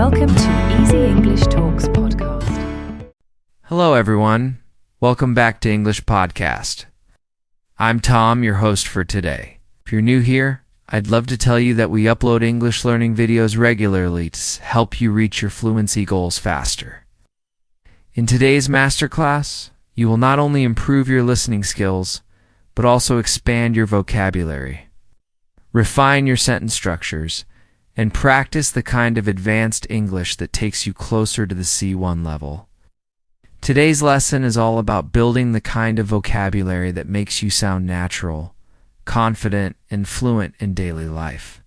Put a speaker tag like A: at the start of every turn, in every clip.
A: Welcome to Easy English Talks podcast.
B: Hello, everyone. Welcome back to English Podcast. I'm Tom, your host for today. If you're new here, I'd love to tell you that we upload English learning videos regularly to help you reach your fluency goals faster. In today's masterclass, you will not only improve your listening skills, but also expand your vocabulary, refine your sentence structures, and practice the kind of advanced English that takes you closer to the C1 level. Today's lesson is all about building the kind of vocabulary that makes you sound natural, confident, and fluent in daily life.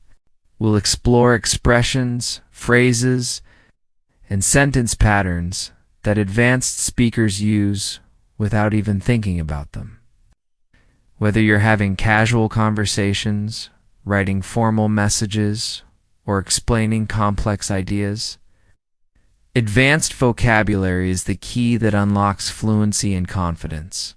B: We'll explore expressions, phrases, and sentence patterns that advanced speakers use without even thinking about them. Whether you're having casual conversations, writing formal messages, or explaining complex ideas, advanced vocabulary is the key that unlocks fluency and confidence.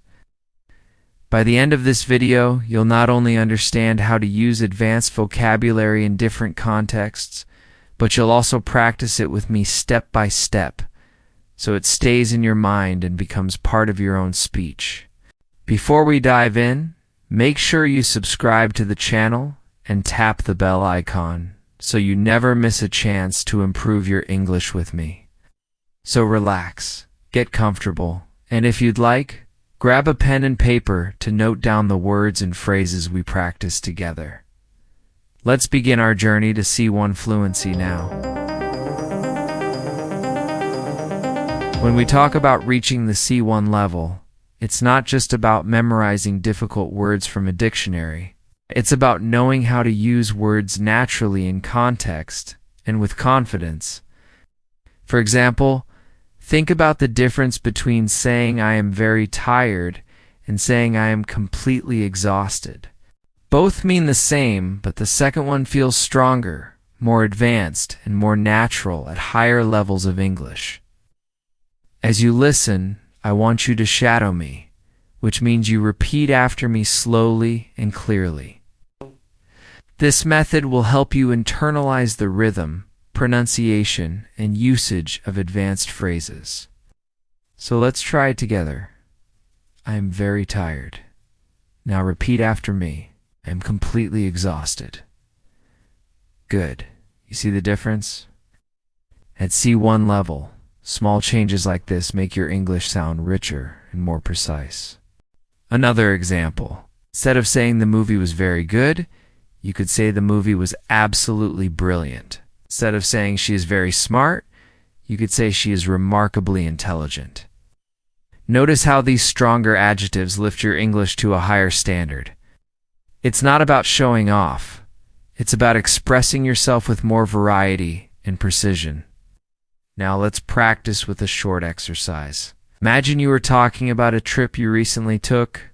B: By the end of this video, you'll not only understand how to use advanced vocabulary in different contexts, but you'll also practice it with me step by step, so it stays in your mind and becomes part of your own speech. Before we dive in, make sure you subscribe to the channel and tap the bell icon so you never miss a chance to improve your English with me. So relax, get comfortable, and if you'd like, grab a pen and paper to note down the words and phrases we practice together. Let's begin our journey to C1 fluency now. When we talk about reaching the C1 level, it's not just about memorizing difficult words from a dictionary. It's about knowing how to use words naturally in context and with confidence. For example, think about the difference between saying I am very tired and saying I am completely exhausted. Both mean the same, but the second one feels stronger, more advanced, and more natural at higher levels of English. As you listen, I want you to shadow me, which means you repeat after me slowly and clearly. This method will help you internalize the rhythm, pronunciation, and usage of advanced phrases. So let's try it together. I am very tired. Now repeat after me. I am completely exhausted. Good. You see the difference? At C1 level, small changes like this make your English sound richer and more precise. Another example. Instead of saying the movie was very good, you could say the movie was absolutely brilliant. Instead of saying she is very smart, you could say she is remarkably intelligent. Notice how these stronger adjectives lift your English to a higher standard. It's not about showing off. It's about expressing yourself with more variety and precision. Now let's practice with a short exercise. Imagine you were talking about a trip you recently took.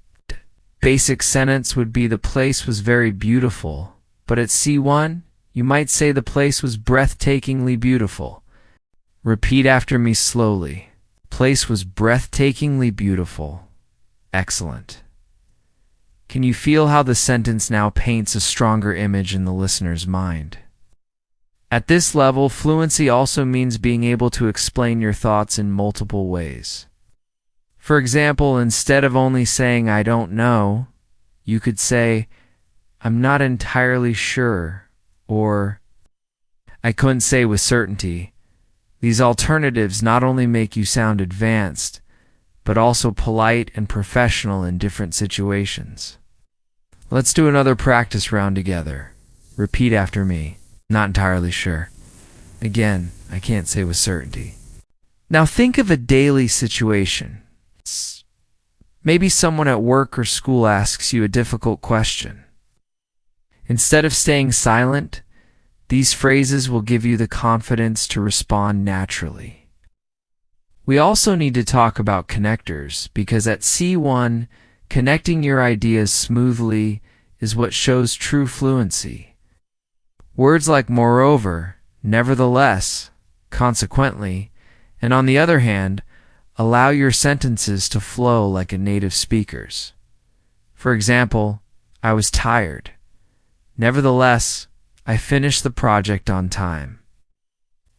B: Basic sentence would be the place was very beautiful, but at C1, you might say the place was breathtakingly beautiful. Repeat after me slowly. Place was breathtakingly beautiful. Excellent. Can you feel how the sentence now paints a stronger image in the listener's mind? At this level, fluency also means being able to explain your thoughts in multiple ways. For example, instead of only saying I don't know, you could say I'm not entirely sure, or I couldn't say with certainty. These alternatives not only make you sound advanced, but also polite and professional in different situations. Let's do another practice round together. Repeat after me. Not entirely sure. Again, I can't say with certainty. Now think of a daily situation. Maybe someone at work or school asks you a difficult question. Instead of staying silent, these phrases will give you the confidence to respond naturally. We also need to talk about connectors, because at C1, connecting your ideas smoothly is what shows true fluency. Words like moreover, nevertheless, consequently, and on the other hand, allow your sentences to flow like a native speaker's. For example, I was tired. Nevertheless, I finished the project on time.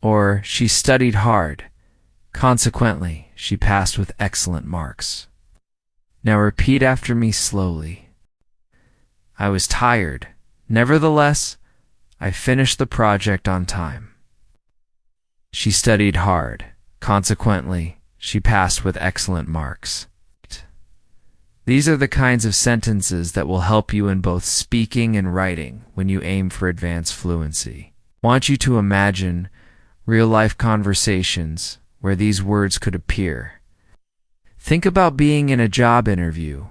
B: Or, she studied hard. Consequently, she passed with excellent marks. Now repeat after me slowly. I was tired. Nevertheless, I finished the project on time. She studied hard. Consequently, she passed with excellent marks. These are the kinds of sentences that will help you in both speaking and writing when you aim for advanced fluency. I want you to imagine real-life conversations where these words could appear. Think about being in a job interview,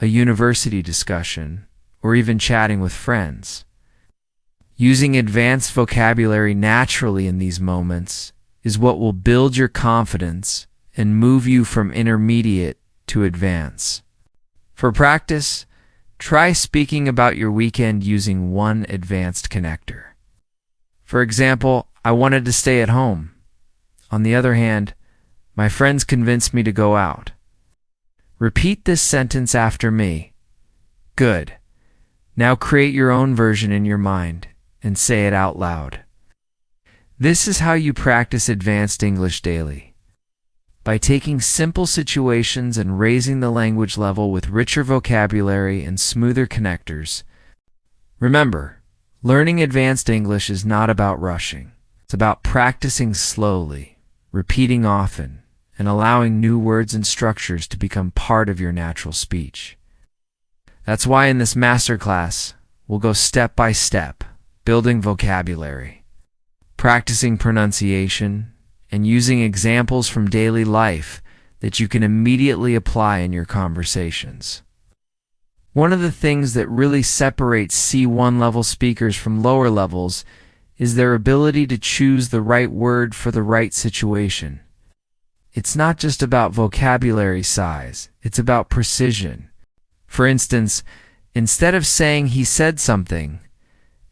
B: a university discussion, or even chatting with friends. Using advanced vocabulary naturally in these moments is what will build your confidence and move you from intermediate to advanced. For practice, try speaking about your weekend using one advanced connector. For example, I wanted to stay at home. On the other hand, my friends convinced me to go out. Repeat this sentence after me. Good. Now create your own version in your mind and say it out loud. This is how you practice advanced English daily. By taking simple situations and raising the language level with richer vocabulary and smoother connectors. Remember, learning advanced English is not about rushing. It's about practicing slowly, repeating often, and allowing new words and structures to become part of your natural speech. That's why in this masterclass, we'll go step by step, building vocabulary, practicing pronunciation, and using examples from daily life that you can immediately apply in your conversations. One of the things that really separates C1 level speakers from lower levels is their ability to choose the right word for the right situation. It's not just about vocabulary size, it's about precision. For instance, instead of saying he said something,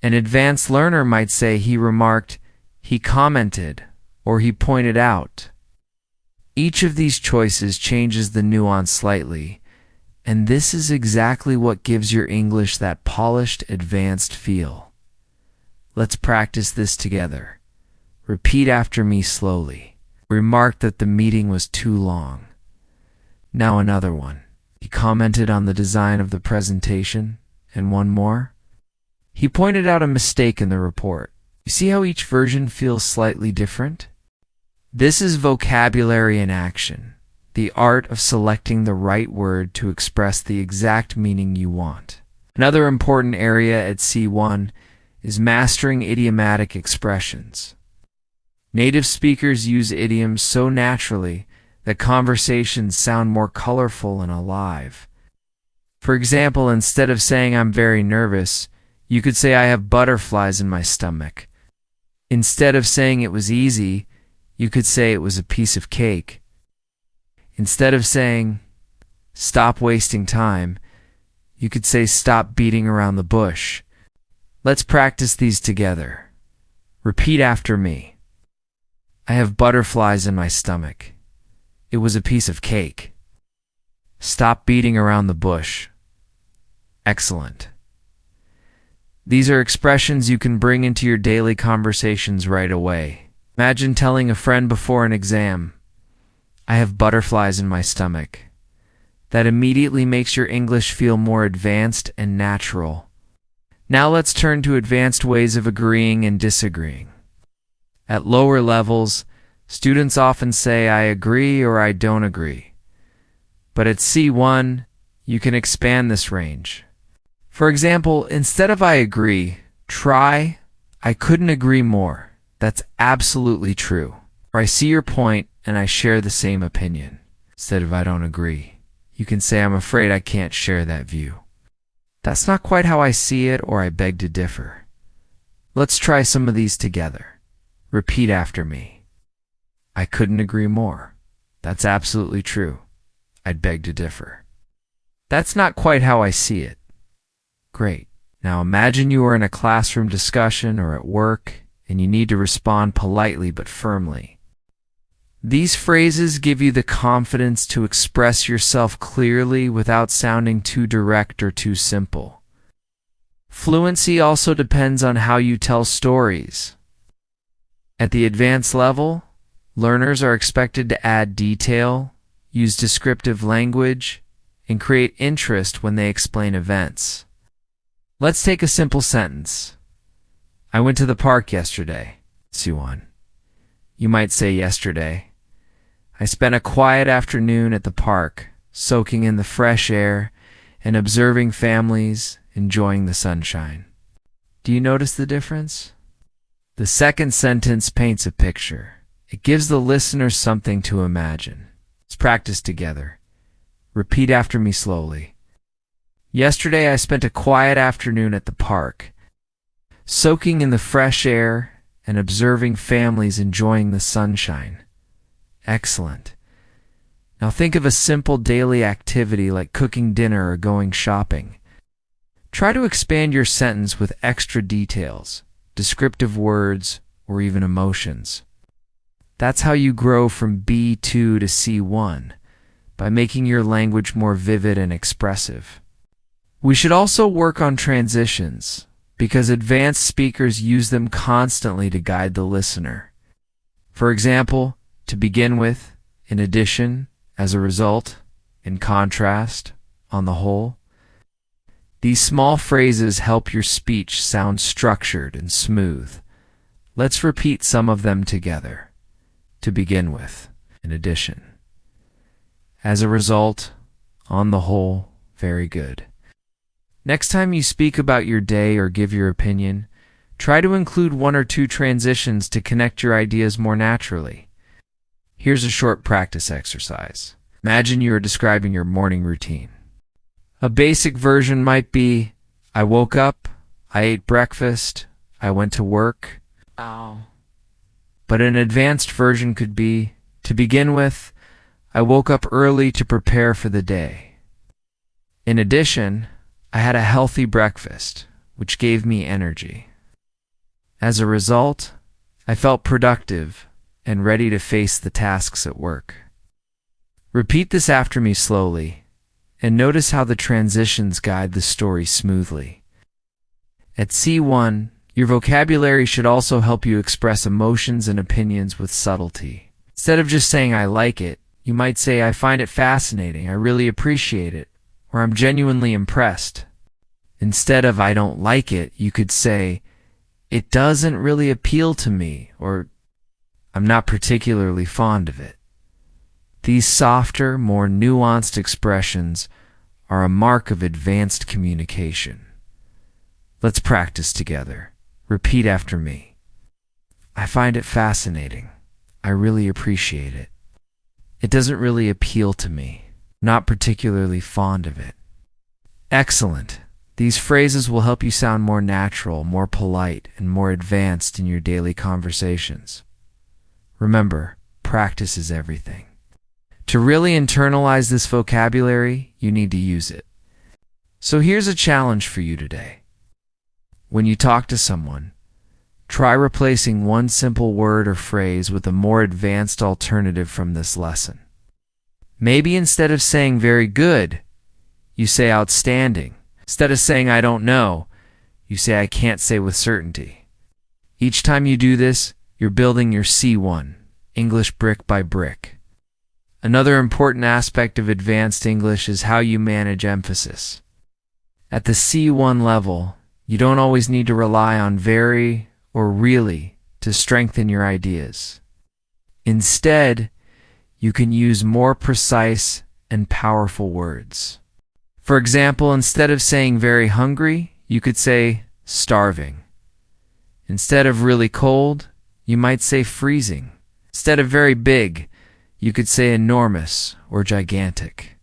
B: an advanced learner might say he remarked, he commented, or he pointed out. Each of these choices changes the nuance slightly, and this is exactly what gives your English that polished, advanced feel. Let's practice this together. Repeat after me slowly. Remarked that the meeting was too long. Now another one. He commented on the design of the presentation. And one more. He pointed out a mistake in the report. You see how each version feels slightly different? This is vocabulary in action, the art of selecting the right word to express the exact meaning you want. Another important area at C1 is mastering idiomatic expressions. Native speakers use idioms so naturally that conversations sound more colorful and alive. For example, instead of saying I'm very nervous, you could say I have butterflies in my stomach. Instead of saying it was easy, you could say it was a piece of cake. Instead of saying stop wasting time, you could say stop beating around the bush. Let's practice these together. Repeat after me. I have butterflies in my stomach. It was a piece of cake. Stop beating around the bush. Excellent. These are expressions you can bring into your daily conversations right away. Imagine telling a friend before an exam, I have butterflies in my stomach. That immediately makes your English feel more advanced and natural. Now let's turn to advanced ways of agreeing and disagreeing. At lower levels, students often say I agree or I don't agree. But at C1, you can expand this range. For example, instead of I agree, try I couldn't agree more. That's absolutely true. Or I see your point and I share the same opinion. Instead of I don't agree, you can say I'm afraid I can't share that view. That's not quite how I see it, or I beg to differ. Let's try some of these together. Repeat after me. I couldn't agree more. That's absolutely true. I'd beg to differ. That's not quite how I see it. Great. Now imagine you are in a classroom discussion or at work, and you need to respond politely but firmly. These phrases give you the confidence to express yourself clearly without sounding too direct or too simple. Fluency also depends on how you tell stories. At the advanced level, learners are expected to add detail, use descriptive language, and create interest when they explain events. Let's take a simple sentence. I went to the park yesterday. C1. You might say yesterday. I spent a quiet afternoon at the park, soaking in the fresh air and observing families enjoying the sunshine. Do you notice the difference? The second sentence paints a picture. It gives the listener something to imagine. Let's practice together. Repeat after me slowly. Yesterday I spent a quiet afternoon at the park, soaking in the fresh air and observing families enjoying the sunshine. Excellent. Now think of a simple daily activity like cooking dinner or going shopping. Try to expand your sentence with extra details, descriptive words, or even emotions. That's how you grow from B2 to C1, by making your language more vivid and expressive. We should also work on transitions, because advanced speakers use them constantly to guide the listener. For example, to begin with, in addition, as a result, in contrast, on the whole. These small phrases help your speech sound structured and smooth. Let's repeat some of them together. To begin with, in addition. As a result, on the whole, very good. Next time you speak about your day or give your opinion, try to include one or two transitions to connect your ideas more naturally. Here's a short practice exercise. Imagine you are describing your morning routine. A basic version might be, I woke up, I ate breakfast, I went to work. But an advanced version could be, to begin with, I woke up early to prepare for the day. In addition, I had a healthy breakfast, which gave me energy. As a result, I felt productive and ready to face the tasks at work. Repeat this after me slowly, and notice how the transitions guide the story smoothly. At C1, your vocabulary should also help you express emotions and opinions with subtlety. Instead of just saying, I like it, you might say, I find it fascinating, I really appreciate it, or I'm genuinely impressed. Instead of, I don't like it, you could say, it doesn't really appeal to me, or I'm not particularly fond of it. These softer, more nuanced expressions are a mark of advanced communication. Let's practice together. Repeat after me. I find it fascinating. I really appreciate it. It doesn't really appeal to me. Not particularly fond of it. Excellent. These phrases will help you sound more natural, more polite, and more advanced in your daily conversations. Remember, practice is everything. To really internalize this vocabulary, you need to use it. So here's a challenge for you today. When you talk to someone, try replacing one simple word or phrase with a more advanced alternative from this lesson. Maybe instead of saying very good, you say outstanding. Instead of saying I don't know, you say I can't say with certainty. Each time you do this, you're building your C1, English brick by brick. Another important aspect of advanced English is how you manage emphasis. At the C1 level, you don't always need to rely on very or really to strengthen your ideas. Instead, you can use more precise and powerful words. For example, instead of saying very hungry, you could say starving. Instead of really cold, you might say freezing. Instead of very big, you could say enormous or gigantic.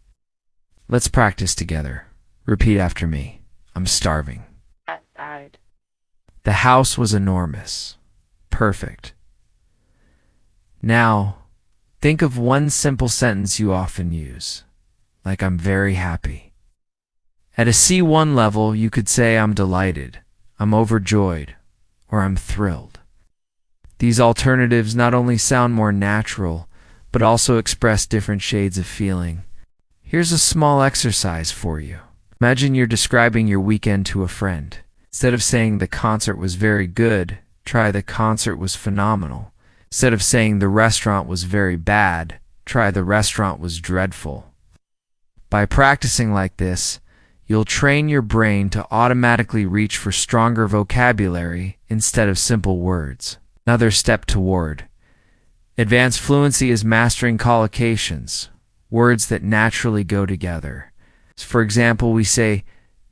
B: Let's practice together. Repeat after me. I'm starving. The house was enormous. Perfect. Now, think of one simple sentence you often use, like I'm very happy. At a C1 level, you could say I'm delighted, I'm overjoyed, or I'm thrilled. These alternatives not only sound more natural, but also express different shades of feeling. Here's a small exercise for you. Imagine you're describing your weekend to a friend. Instead of saying the concert was very good, try the concert was phenomenal. Instead of saying the restaurant was very bad, try the restaurant was dreadful. By practicing like this, you'll train your brain to automatically reach for stronger vocabulary instead of simple words. Another step toward advanced fluency is mastering collocations, words that naturally go together. For example, we say,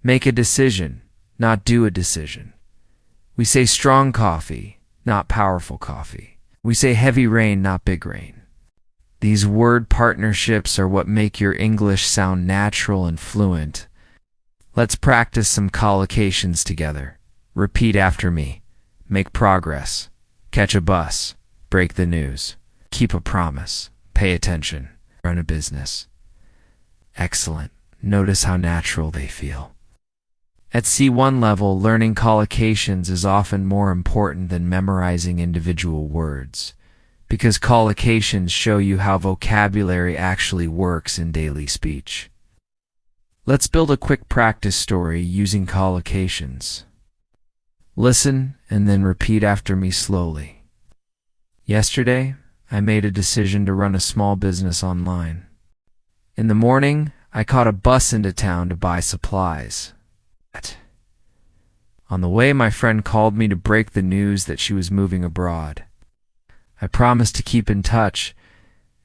B: make a decision, not do a decision. We say strong coffee, not powerful coffee. We say heavy rain, not big rain. These word partnerships are what make your English sound natural and fluent. Let's practice some collocations together. Repeat after me. Make progress. Catch a bus. Break the news. Keep a promise. Pay attention. Run a business. Excellent. Notice how natural they feel. At C1 level, learning collocations is often more important than memorizing individual words, because collocations show you how vocabulary actually works in daily speech. Let's build a quick practice story using collocations. Listen and then repeat after me slowly. Yesterday, I made a decision to run a small business online. In the morning, I caught a bus into town to buy supplies. On the way, my friend called me to break the news that she was moving abroad. I promised to keep in touch,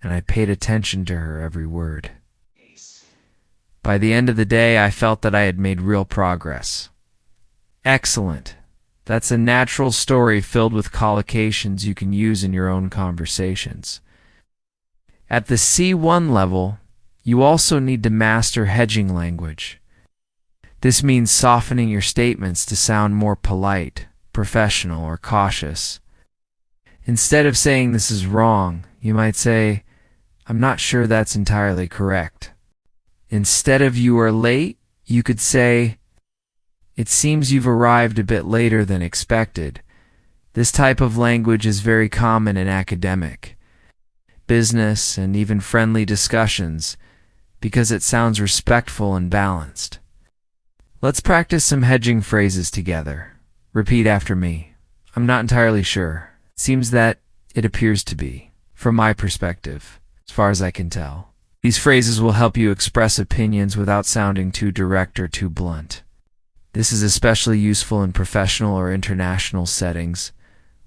B: and I paid attention to her every word. By the end of the day, I felt that I had made real progress. Excellent. That's a natural story filled with collocations you can use in your own conversations. At the C1 level, you also need to master hedging language. This means softening your statements to sound more polite, professional, or cautious. Instead of saying this is wrong, you might say, I'm not sure that's entirely correct. Instead of you are late, you could say, it seems you've arrived a bit later than expected. This type of language is very common in academic, business, and even friendly discussions because it sounds respectful and balanced. Let's practice some hedging phrases together. Repeat after me. I'm not entirely sure. It seems that it appears to be, from my perspective, as far as I can tell. These phrases will help you express opinions without sounding too direct or too blunt. This is especially useful in professional or international settings,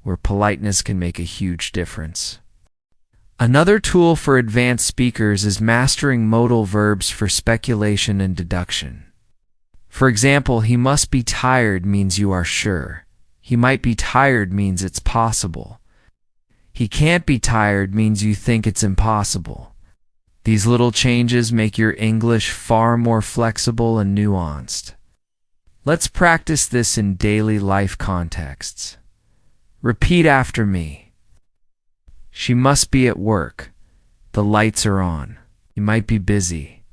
B: where politeness can make a huge difference. Another tool for advanced speakers is mastering modal verbs for speculation and deduction. For example, he must be tired means you are sure. He might be tired means it's possible. He can't be tired means you think it's impossible. These little changes make your English far more flexible and nuanced. Let's practice this in daily life contexts. Repeat after me. She must be at work. The lights are on. He might be busy.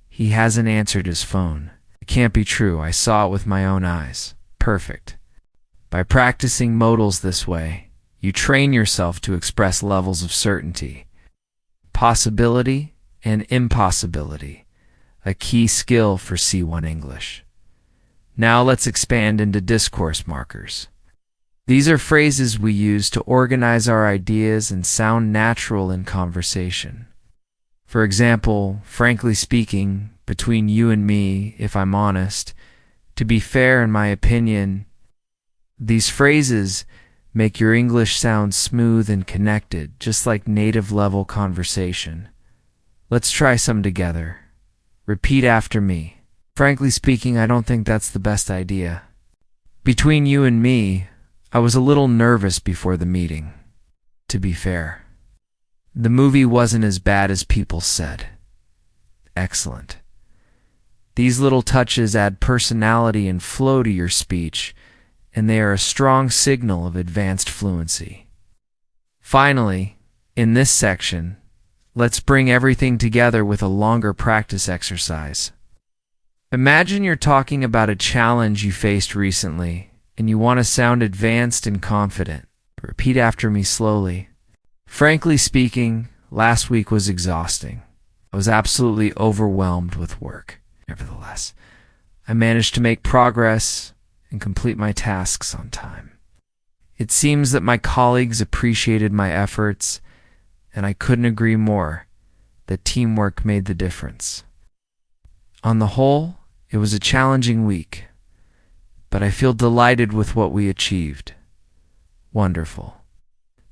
B: He hasn't answered his phone. It can't be true. I saw it with my own eyes. Perfect. By practicing modals this way, you train yourself to express levels of certainty, possibility, and impossibility, a key skill for C1 English. Now let's expand into discourse markers. These are phrases we use to organize our ideas and sound natural in conversation. For example, frankly speaking, between you and me, if I'm honest, to be fair in my opinion, these phrases make your English sound smooth and connected, just like native level conversation. Let's try some together. Repeat after me. Frankly speaking, I don't think that's the best idea. Between you and me, I was a little nervous before the meeting. To be fair, the movie wasn't as bad as people said. Excellent. These little touches add personality and flow to your speech, and they are a strong signal of advanced fluency. Finally, in this section, let's bring everything together with a longer practice exercise. Imagine you're talking about a challenge you faced recently, and you want to sound advanced and confident. Repeat after me slowly. Frankly speaking, last week was exhausting. I was absolutely overwhelmed with work. Nevertheless, I managed to make progress and complete my tasks on time. It seems that my colleagues appreciated my efforts, and I couldn't agree more that teamwork made the difference. On the whole, it was a challenging week, but I feel delighted with what we achieved. Wonderful.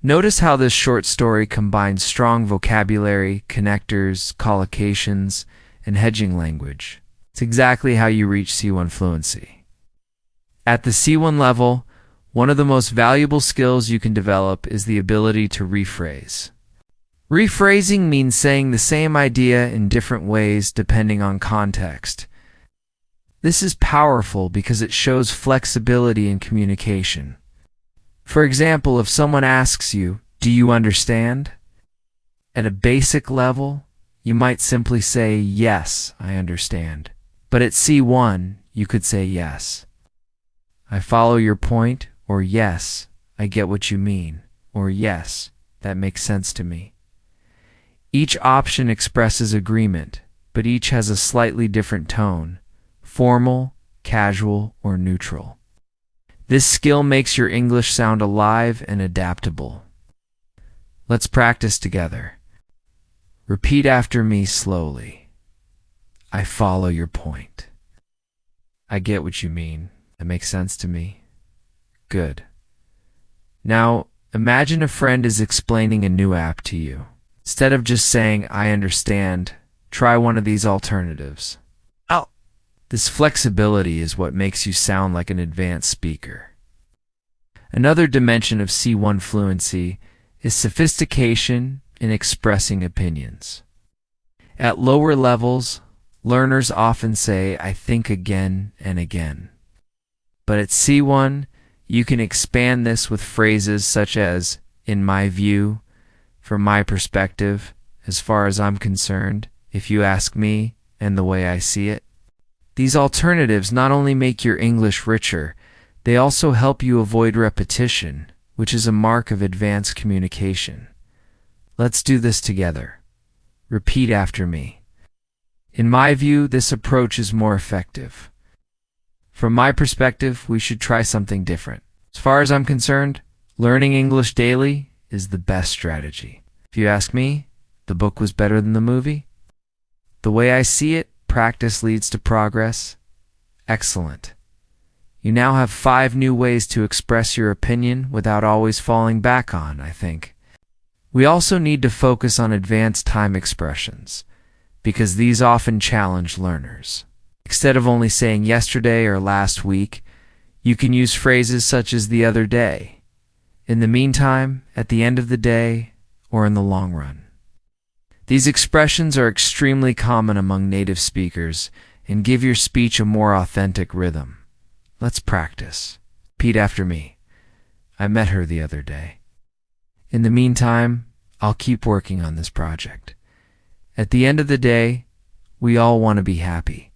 B: Notice how this short story combines strong vocabulary, connectors, collocations, and hedging language. It's exactly how you reach C1 fluency. At the C1 level, one of the most valuable skills you can develop is the ability to rephrase. Rephrasing means saying the same idea in different ways depending on context. This is powerful because it shows flexibility in communication. For example, if someone asks you, "Do you understand?" At a basic level, you might simply say, "Yes, I understand." But at C1, you could say yes, "I follow your point," or "Yes, I get what you mean," or "Yes, that makes sense to me." Each option expresses agreement, but each has a slightly different tone, formal, casual, or neutral. This skill makes your English sound alive and adaptable. Let's practice together. Repeat after me slowly. I follow your point. I get what you mean. That makes sense to me. Good. Now, imagine a friend is explaining a new app to you. Instead of just saying, "I understand," try one of these alternatives. This flexibility is what makes you sound like an advanced speaker. Another dimension of C1 fluency is sophistication in expressing opinions. At lower levels, learners often say, "I think" again and again. But at C1, you can expand this with phrases such as, "in my view," "from my perspective," "as far as I'm concerned," "if you ask me," and "the way I see it." These alternatives not only make your English richer, they also help you avoid repetition, which is a mark of advanced communication. Let's do this together. Repeat after me. In my view, this approach is more effective. From my perspective, we should try something different. As far as I'm concerned, learning English daily is the best strategy. If you ask me, the book was better than the movie. The way I see it, practice leads to progress. Excellent. You now have 5 new ways to express your opinion without always falling back on, I think. We also need to focus on advanced time expressions, because these often challenge learners. Instead of only saying yesterday or last week, you can use phrases such as the other day, in the meantime, at the end of the day, or in the long run. These expressions are extremely common among native speakers and give your speech a more authentic rhythm. Let's practice. Repeat after me. I met her the other day. In the meantime, I'll keep working on this project. At the end of the day, we all want to be happy.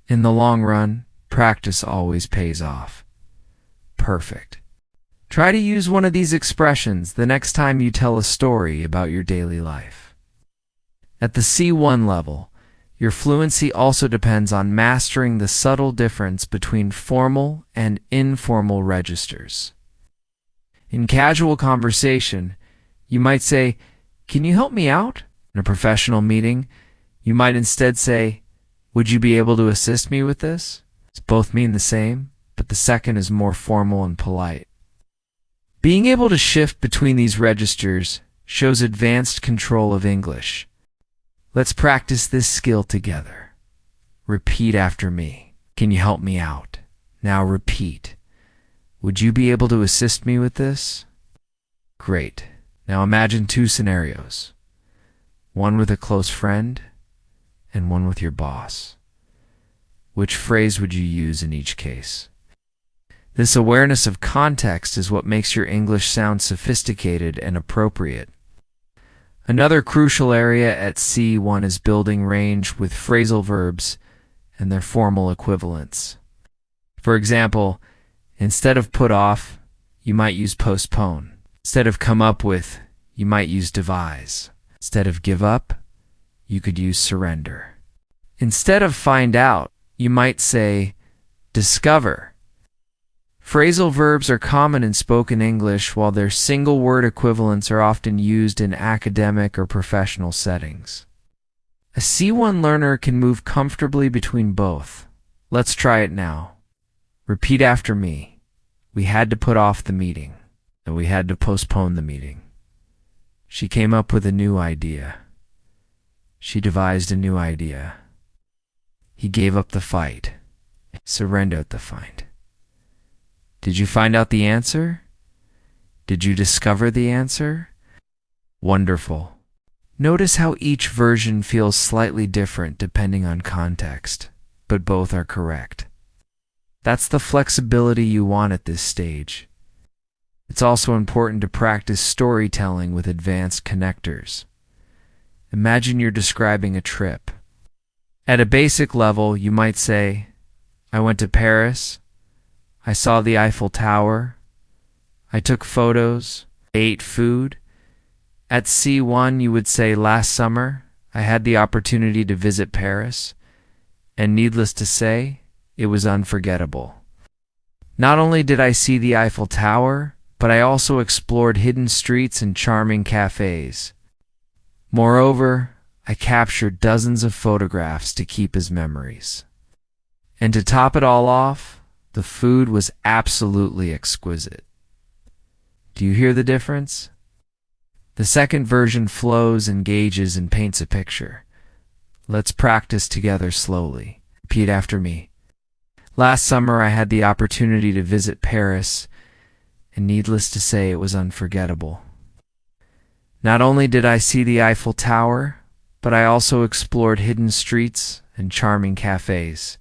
B: In the long run, practice always pays off. Perfect. Try to use one of these expressions the next time you tell a story about your daily life. At the C1 level, your fluency also depends on mastering the subtle difference between formal and informal registers. In casual conversation, you might say, "Can you help me out?" In a professional meeting, you might instead say, "Would you be able to assist me with this?" Both mean the same, but the second is more formal and polite. Being able to shift between these registers shows advanced control of English. Let's practice this skill together. Repeat after me. Can you help me out? Now repeat. Would you be able to assist me with this? Great. Now imagine 2 scenarios. One with a close friend and one with your boss. Which phrase would you use in each case? This awareness of context is what makes your English sound sophisticated and appropriate. Another crucial area at C1 is building range with phrasal verbs and their formal equivalents. For example, instead of put off, you might use postpone. Instead of come up with, you might use devise. Instead of give up, you could use surrender. Instead of find out, you might say discover. Phrasal verbs are common in spoken English, while their single-word equivalents are often used in academic or professional settings. A C1 learner can move comfortably between both. Let's try it now. Repeat after me. We had to put off the meeting, and we had to postpone the meeting. She came up with a new idea. She devised a new idea. He gave up the fight, surrendered the fight. Did you find out the answer? Did you discover the answer? Wonderful. Notice how each version feels slightly different depending on context, but both are correct. That's the flexibility you want at this stage. It's also important to practice storytelling with advanced connectors. Imagine you're describing a trip. At a basic level, you might say, I went to Paris. I saw the Eiffel Tower. I took photos. I ate food. At C1, you would say, last summer, I had the opportunity to visit Paris. And needless to say, it was unforgettable. Not only did I see the Eiffel Tower, but I also explored hidden streets and charming cafes. Moreover, I captured dozens of photographs to keep as memories. And to top it all off, the food was absolutely exquisite. Do you hear the difference? The second version flows, engages, and paints a picture. Let's practice together slowly. Repeat after me. Last summer, I had the opportunity to visit Paris, and needless to say, it was unforgettable. Not only did I see the Eiffel Tower, but I also explored hidden streets and charming cafes.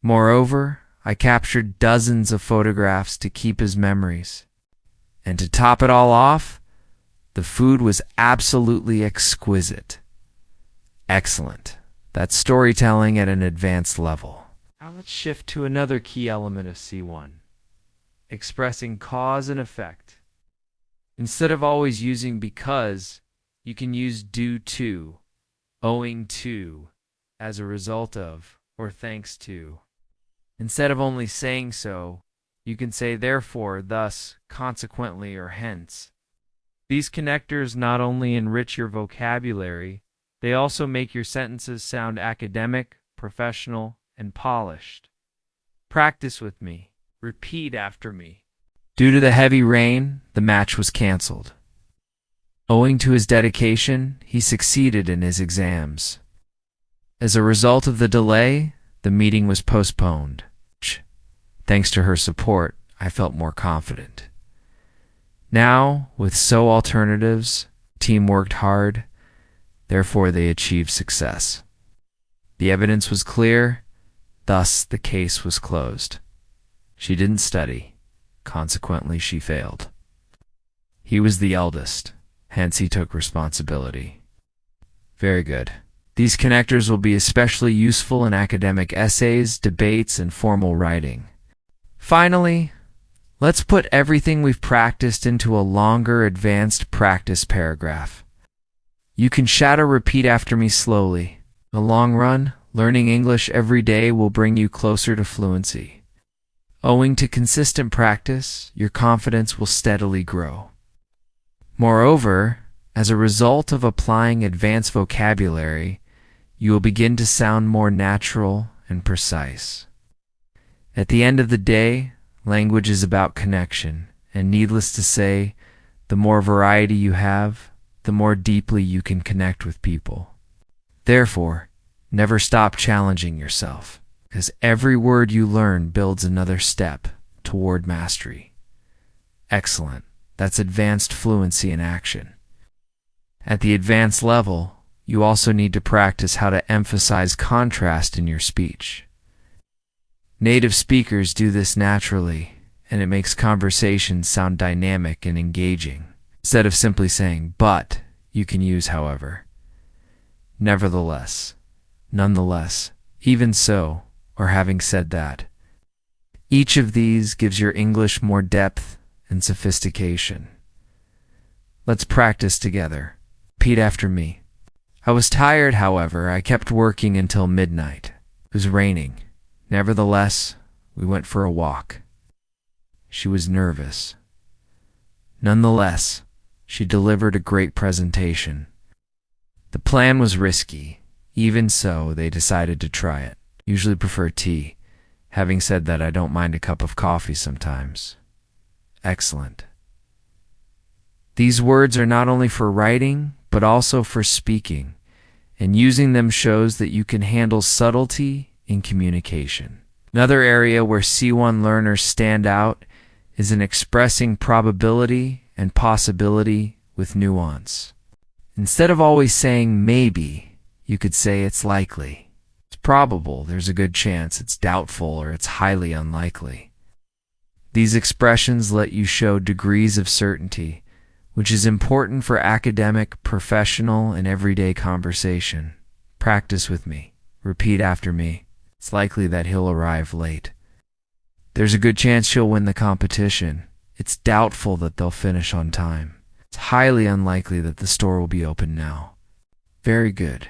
B: Moreover, I captured dozens of photographs to keep as memories. And to top it all off, the food was absolutely exquisite. Excellent. That's storytelling at an advanced level. Now let's shift to another key element of C1, expressing cause and effect. Instead of always using because, you can use due to, owing to, as a result of, or thanks to. Instead of only saying so, you can say therefore, thus, consequently, or hence. These connectors not only enrich your vocabulary, they also make your sentences sound academic, professional, and polished. Practice with me. Repeat after me. Due to the heavy rain, the match was canceled. Owing to his dedication, he succeeded in his exams. As a result of the delay, the meeting was postponed. Thanks to her support, I felt more confident. Now, with so alternatives, the team worked hard, therefore they achieved success. The evidence was clear, thus the case was closed. She didn't study, consequently she failed. He was the eldest, hence he took responsibility. Very good. These connectors will be especially useful in academic essays, debates, and formal writing. Finally, let's put everything we've practiced into a longer, advanced practice paragraph. You can shadow repeat after me slowly. In the long run, learning English every day will bring you closer to fluency. Owing to consistent practice, your confidence will steadily grow. Moreover, as a result of applying advanced vocabulary, you will begin to sound more natural and precise. At the end of the day, language is about connection, and needless to say, the more variety you have, the more deeply you can connect with people. Therefore, never stop challenging yourself, because every word you learn builds another step toward mastery. Excellent. That's advanced fluency in action. At the advanced level, you also need to practice how to emphasize contrast in your speech. Native speakers do this naturally, and it makes conversations sound dynamic and engaging. Instead of simply saying, but, you can use however. Nevertheless, nonetheless, even so, or having said that. Each of these gives your English more depth and sophistication. Let's practice together. Repeat after me. I was tired, however. I kept working until midnight. It was raining. Nevertheless, we went for a walk. she was nervous. Nonetheless, she delivered a great presentation. The plan was risky. Even so, they decided to try it. Usually prefer tea. Having said that, I don't mind a cup of coffee sometimes. Excellent. These words are not only for writing, but also for speaking, and using them shows that you can handle subtlety in communication. Another area where C1 learners stand out is in expressing probability and possibility with nuance. Instead of always saying maybe, you could say it's likely. It's probable, there's a good chance, it's doubtful, or it's highly unlikely. These expressions let you show degrees of certainty, which is important for academic, professional, and everyday conversation. Practice with me. Repeat after me. It's likely that he'll arrive late. There's a good chance she'll win the competition. It's doubtful that they'll finish on time. It's highly unlikely that the store will be open now. Very good.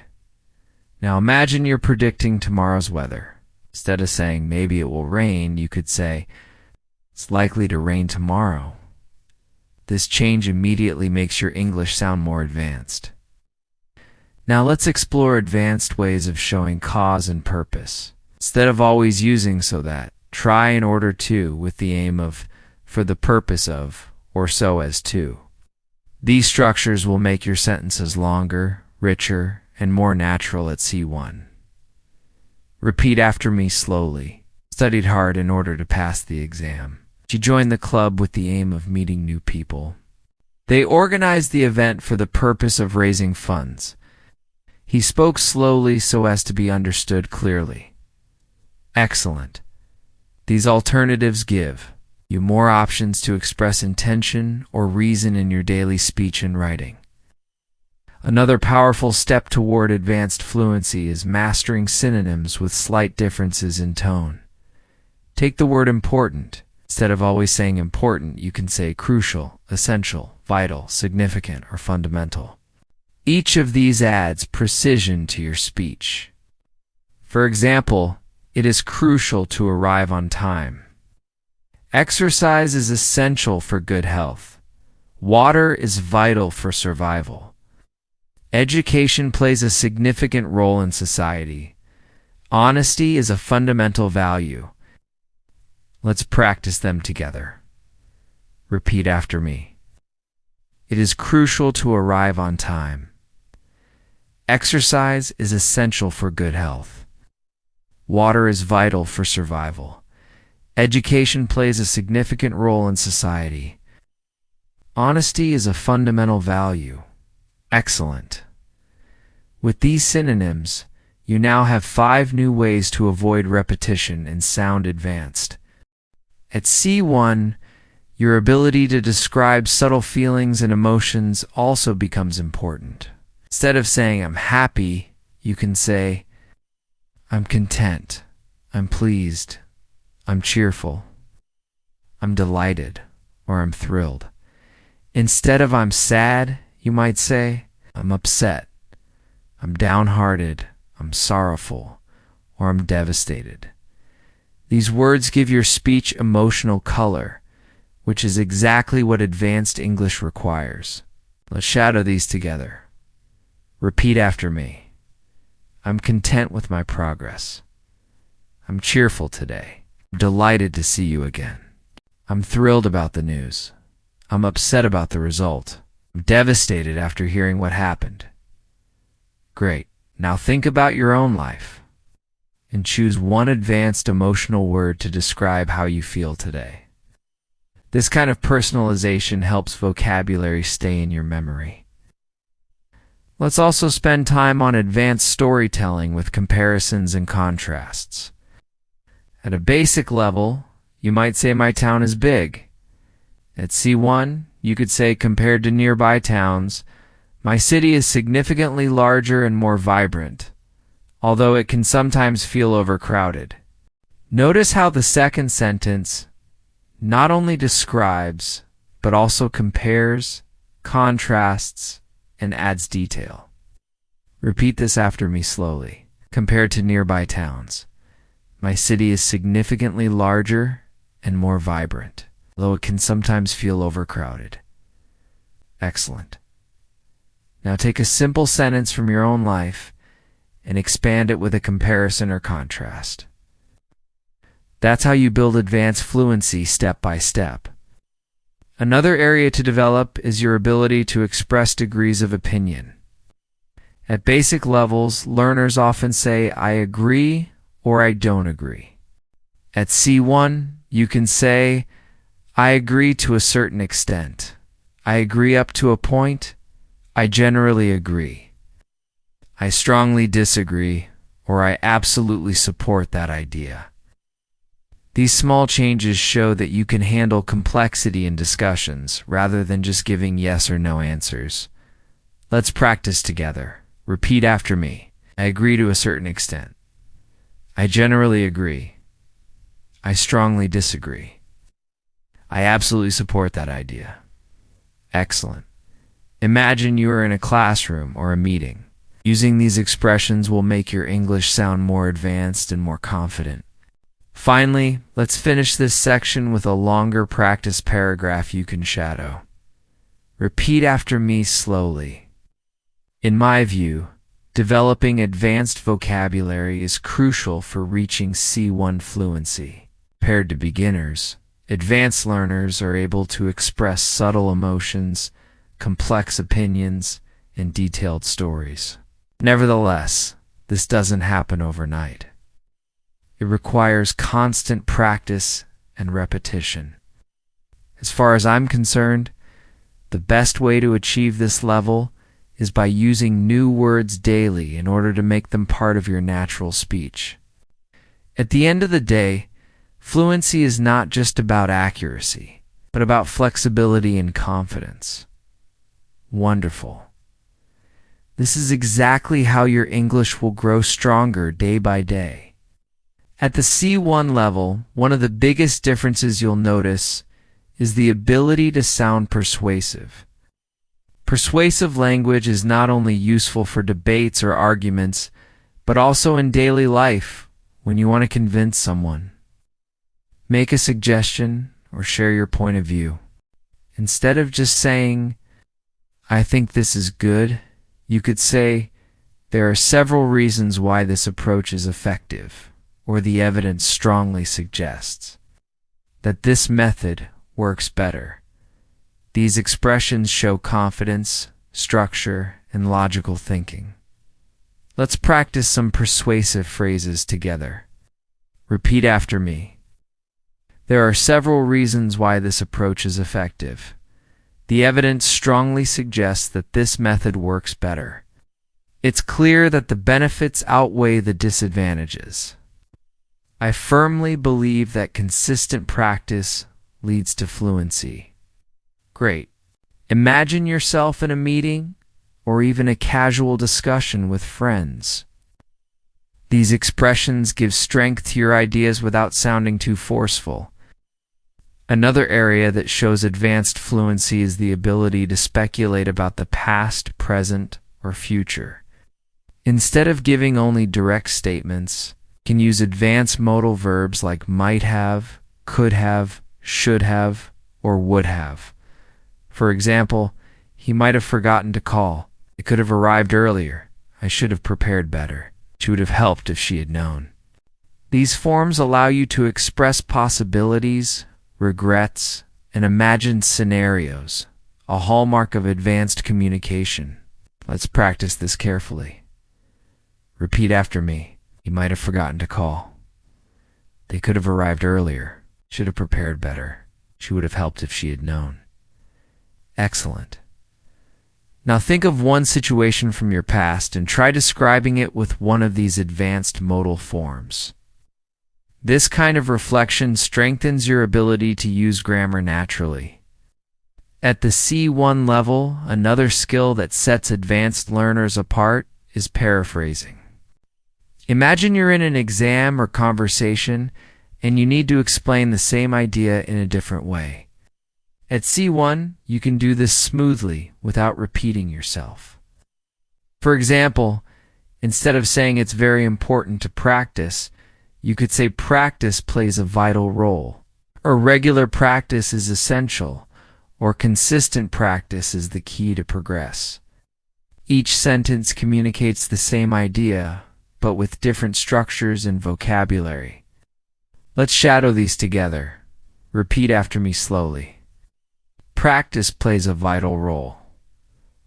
B: Now imagine you're predicting tomorrow's weather. Instead of saying maybe it will rain, you could say it's likely to rain tomorrow. This change immediately makes your English sound more advanced. Now let's explore advanced ways of showing cause and purpose. Instead of always using so that, try in order to with the aim of, for the purpose of, or so as to. These structures will make your sentences longer, richer, and more natural at C1. Repeat after me slowly. Studied hard in order to pass the exam. She joined the club with the aim of meeting new people. They organized the event for the purpose of raising funds. He spoke slowly so as to be understood clearly. Excellent. These alternatives give you more options to express intention or reason in your daily speech and writing. Another powerful step toward advanced fluency is mastering synonyms with slight differences in tone. Take the word important. Instead of always saying important, you can say crucial, essential, vital, significant, or fundamental. Each of these adds precision to your speech. For example, it is crucial to arrive on time. Exercise is essential for good health. Water is vital for survival. Education plays a significant role in society. Honesty is a fundamental value. Let's practice them together. Repeat after me. It is crucial to arrive on time. Exercise is essential for good health. Water is vital for survival. Education plays a significant role in society. Honesty is a fundamental value. Excellent. With these synonyms, you now have 5 new ways to avoid repetition and sound advanced. At C1, your ability to describe subtle feelings and emotions also becomes important. Instead of saying I'm happy, you can say I'm content, I'm pleased, I'm cheerful, I'm delighted, or I'm thrilled. Instead of I'm sad, you might say I'm upset, I'm downhearted, I'm sorrowful, or I'm devastated. These words give your speech emotional color, which is exactly what advanced English requires. Let's shadow these together. Repeat after me. I'm content with my progress. I'm cheerful today. I'm delighted to see you again. I'm thrilled about the news. I'm upset about the result. I'm devastated after hearing what happened. Great. Now think about your own life and choose one advanced emotional word to describe how you feel today. This kind of personalization helps vocabulary stay in your memory. Let's also spend time on advanced storytelling with comparisons and contrasts. At a basic level, you might say my town is big. At C1, you could say compared to nearby towns, my city is significantly larger and more vibrant, although it can sometimes feel overcrowded. Notice how the second sentence not only describes, but also compares, contrasts, and adds detail. Repeat this after me slowly. Compared to nearby towns, my city is significantly larger and more vibrant. although it can sometimes feel overcrowded. Excellent. Now take a simple sentence from your own life and expand it with a comparison or contrast. That's how you build advanced fluency step by step. Another area to develop is your ability to express degrees of opinion. At basic levels, learners often say, "I agree" or "I don't agree." At C1, you can say, "I agree to a certain extent." "I agree up to a point." "I generally agree." "I strongly disagree," or "I absolutely support that idea." These small changes show that you can handle complexity in discussions rather than just giving yes or no answers. Let's practice together. Repeat after me. I agree to a certain extent. I generally agree. I strongly disagree. I absolutely support that idea. Excellent. Imagine you are in a classroom or a meeting. Using these expressions will make your English sound more advanced and more confident. Finally, let's finish this section with a longer practice paragraph you can shadow. Repeat after me slowly. In my view, developing advanced vocabulary is crucial for reaching C1 fluency. Compared to beginners, advanced learners are able to express subtle emotions, complex opinions, and detailed stories. Nevertheless, this doesn't happen overnight. It requires constant practice and repetition. As far as I'm concerned, the best way to achieve this level is by using new words daily in order to make them part of your natural speech. At the end of the day, fluency is not just about accuracy, but about flexibility and confidence. Wonderful. This is exactly how your English will grow stronger day by day. At the C1 level, one of the biggest differences you'll notice is the ability to sound persuasive. Persuasive language is not only useful for debates or arguments, but also in daily life when you want to convince someone. Make a suggestion or share your point of view. Instead of just saying, "I think this is good," you could say, "There are several reasons why this approach is effective," or "the evidence strongly suggests that this method works better." These expressions show confidence, structure, and logical thinking. Let's practice some persuasive phrases together. Repeat after me. There are several reasons why this approach is effective. The evidence strongly suggests that this method works better. It's clear that the benefits outweigh the disadvantages. I firmly believe that consistent practice leads to fluency. Great. Imagine yourself in a meeting or even a casual discussion with friends. These expressions give strength to your ideas without sounding too forceful. Another area that shows advanced fluency is the ability to speculate about the past, present, or future. Instead of giving only direct statements, you can use advanced modal verbs like might have, could have, should have, or would have. For example, he might have forgotten to call. It could have arrived earlier. I should have prepared better. She would have helped if she had known. These forms allow you to express possibilities, regrets, and imagined scenarios, a hallmark of advanced communication. Let's practice this carefully. Repeat after me. He might have forgotten to call. They could have arrived earlier. Should have prepared better. She would have helped if she had known. Excellent. Now think of one situation from your past and try describing it with one of these advanced modal forms. This kind of reflection strengthens your ability to use grammar naturally. At the C1 level, another skill that sets advanced learners apart is paraphrasing. Imagine you're in an exam or conversation and you need to explain the same idea in a different way. At C1, you can do this smoothly without repeating yourself. For example, instead of saying it's very important to practice, you could say practice plays a vital role. or regular practice is essential, or consistent practice is the key to progress. Each sentence communicates the same idea, but with different structures and vocabulary. Let's shadow these together. Repeat after me slowly. Practice plays a vital role.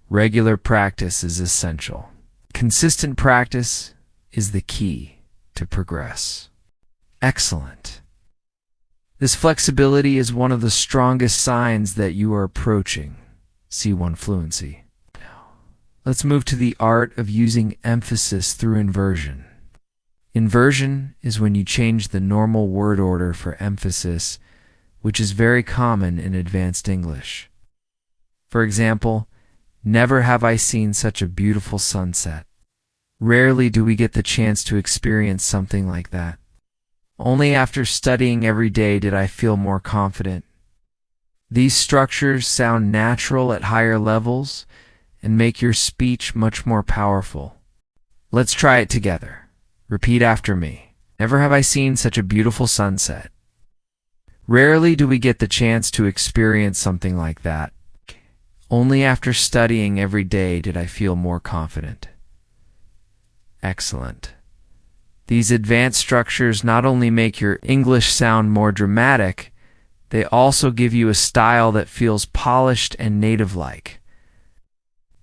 B: Regular practice is essential. Consistent practice is the key to progress. Excellent. This flexibility is one of the strongest signs that you are approaching C1 fluency. Now, let's move to the art of using emphasis through inversion. Inversion is when you change the normal word order for emphasis, which is very common in advanced English. For example, never have I seen such a beautiful sunset. Rarely do we get the chance to experience something like that. Only after studying every day did I feel more confident. These structures sound natural at higher levels and make your speech much more powerful. Let's try it together. Repeat after me. Never have I seen such a beautiful sunset. Rarely do we get the chance to experience something like that. Only after studying every day did I feel more confident. Excellent. These advanced structures not only make your English sound more dramatic, they also give you a style that feels polished and native-like.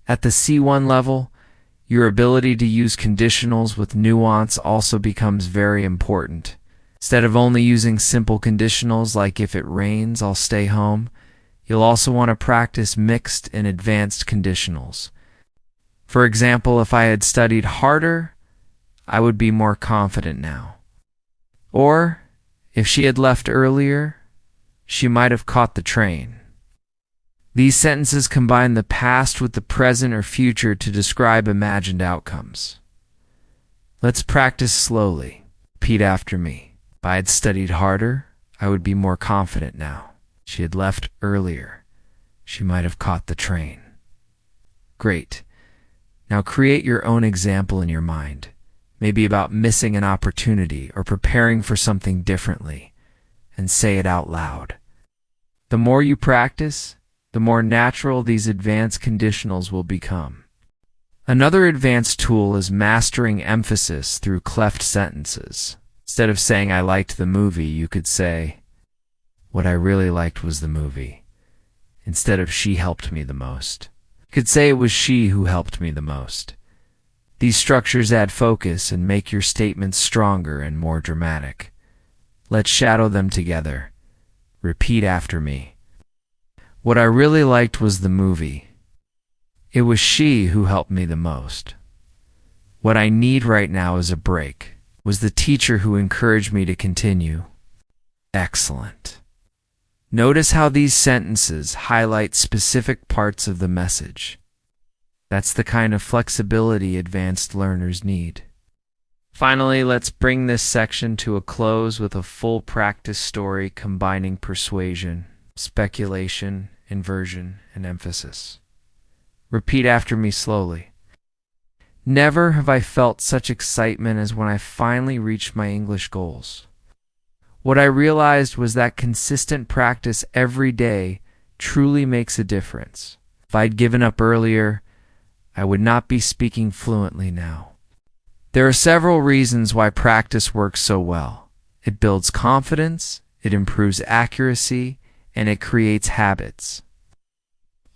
B: At the C1 level, your ability to use conditionals with nuance also becomes very important. Instead of only using simple conditionals like if it rains, I'll stay home, you'll also want to practice mixed and advanced conditionals. For example, if I had studied harder, I would be more confident now. Or, if she had left earlier, she might have caught the train. These sentences combine the past with the present or future to describe imagined outcomes. Let's practice slowly. Repeat after me. If I had studied harder, I would be more confident now. She had left earlier. She might have caught the train. Great. Now create your own example in your mind. Maybe about missing an opportunity or preparing for something differently, and say it out loud. The more you practice, the more natural these advanced conditionals will become. Another advanced tool is mastering emphasis through cleft sentences. Instead of saying, I liked the movie, you could say, what I really liked was the movie. Instead of she helped me the most. You could say it was she who helped me the most. These structures add focus and make your statements stronger and more dramatic. Let's shadow them together. Repeat after me. What I really liked was the movie. It was she who helped me the most. What I need right now is a break. Was the teacher who encouraged me to continue. Excellent. Notice how these sentences highlight specific parts of the message. That's the kind of flexibility advanced learners need. Finally, let's bring this section to a close with a full practice story combining persuasion, speculation, inversion, and emphasis. Repeat after me slowly. Never have I felt such excitement as when I finally reached my English goals. What I realized was that consistent practice every day truly makes a difference. If I'd given up earlier, I would not be speaking fluently now. There are several reasons why practice works so well. It builds confidence, it improves accuracy, and it creates habits.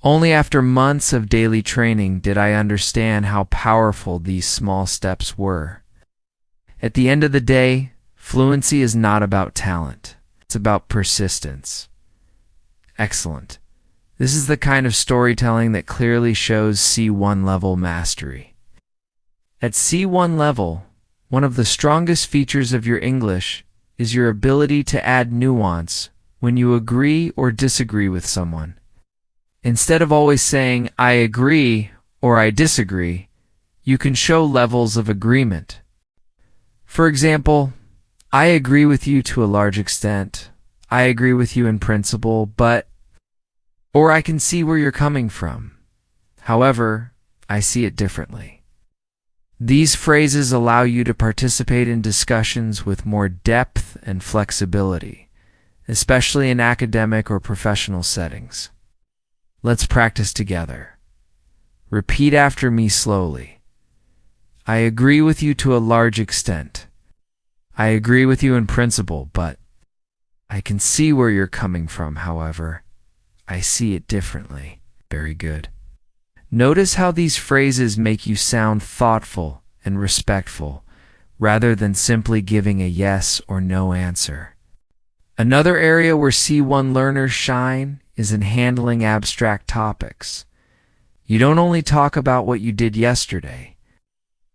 B: Only after months of daily training did I understand how powerful these small steps were. At the end of the day, fluency is not about talent. It's about persistence. Excellent. This is the kind of storytelling that clearly shows C1 level mastery. At C1 level, one of the strongest features of your English is your ability to add nuance when you agree or disagree with someone. Instead of always saying, I agree or I disagree, you can show levels of agreement. For example, I agree with you to a large extent. I agree with you in principle, but... Or I can see where you're coming from. However, I see it differently. These phrases allow you to participate in discussions with more depth and flexibility, especially in academic or professional settings. Let's practice together. Repeat after me slowly. I agree with you to a large extent. I agree with you in principle, but I can see where you're coming from, however. I see it differently. Very good. Notice how these phrases make you sound thoughtful and respectful, rather than simply giving a yes or no answer. Another area where C1 learners shine is in handling abstract topics. You don't only talk about what you did yesterday.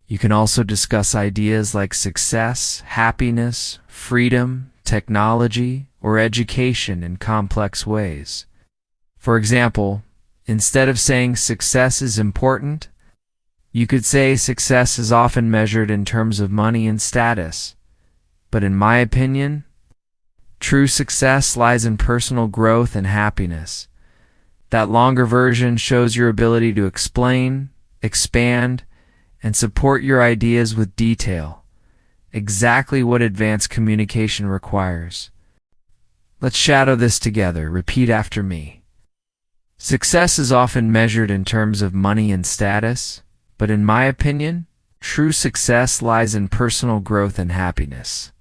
B: You can also discuss ideas like success, happiness, freedom, technology, or education in complex ways. For example, instead of saying success is important, you could say success is often measured in terms of money and status. But in my opinion, true success lies in personal growth and happiness. That longer version shows your ability to explain, expand, and support your ideas with detail, exactly what advanced communication requires. Let's shadow this together. Repeat after me. Success is often measured in terms of money and status, but in my opinion, true success lies in personal growth and happiness.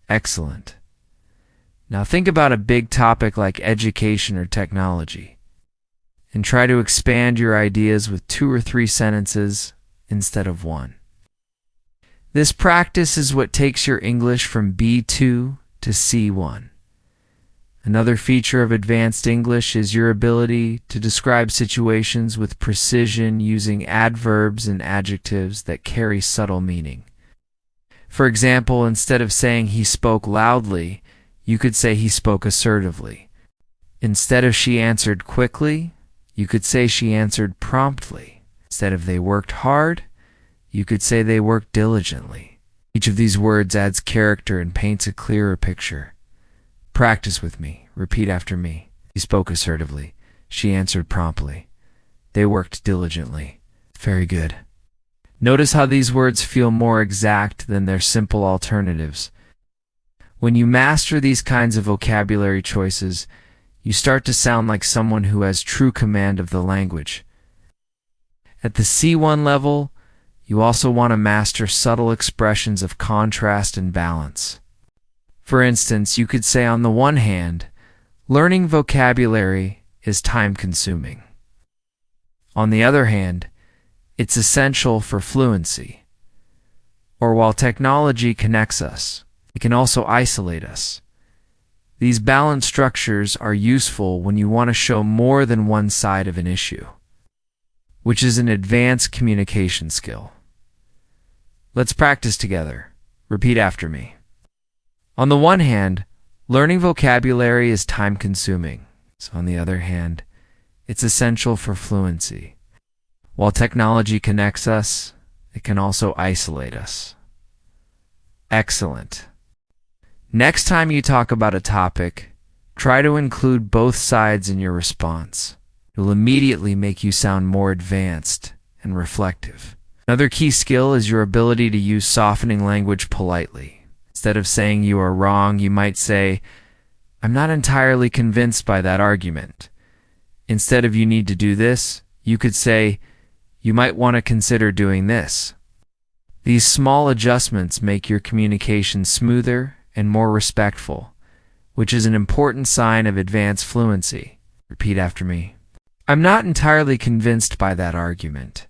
B: Excellent. Now think about a big topic like education or technology, and try to expand your ideas with 2 or 3 sentences instead of 1. This practice is what takes your English from B2 to C1. Another feature of advanced English is your ability to describe situations with precision using adverbs and adjectives that carry subtle meaning. For example, instead of saying he spoke loudly, you could say he spoke assertively. Instead of she answered quickly, you could say she answered promptly. Instead of they worked hard, you could say they worked diligently. Each of these words adds character and paints a clearer picture. Practice with me. Repeat after me. He spoke assertively. She answered promptly. They worked diligently. Very good. Notice how these words feel more exact than their simple alternatives. When you master these kinds of vocabulary choices, you start to sound like someone who has true command of the language. At the C1 level, you also want to master subtle expressions of contrast and balance. For instance, you could say on the one hand, learning vocabulary is time-consuming. On the other hand, it's essential for fluency. Or while technology connects us, it can also isolate us. These balanced structures are useful when you want to show more than one side of an issue, which is an advanced communication skill. Let's practice together. Repeat after me. On the one hand, learning vocabulary is time-consuming. So on the other hand, it's essential for fluency. While technology connects us, it can also isolate us. Excellent. Next time you talk about a topic, try to include both sides in your response. It will immediately make you sound more advanced and reflective. Another key skill is your ability to use softening language politely. Instead of saying you are wrong, you might say, I'm not entirely convinced by that argument. Instead of you need to do this, you could say, you might want to consider doing this. These small adjustments make your communication smoother and more respectful, which is an important sign of advanced fluency. Repeat after me. I'm not entirely convinced by that argument.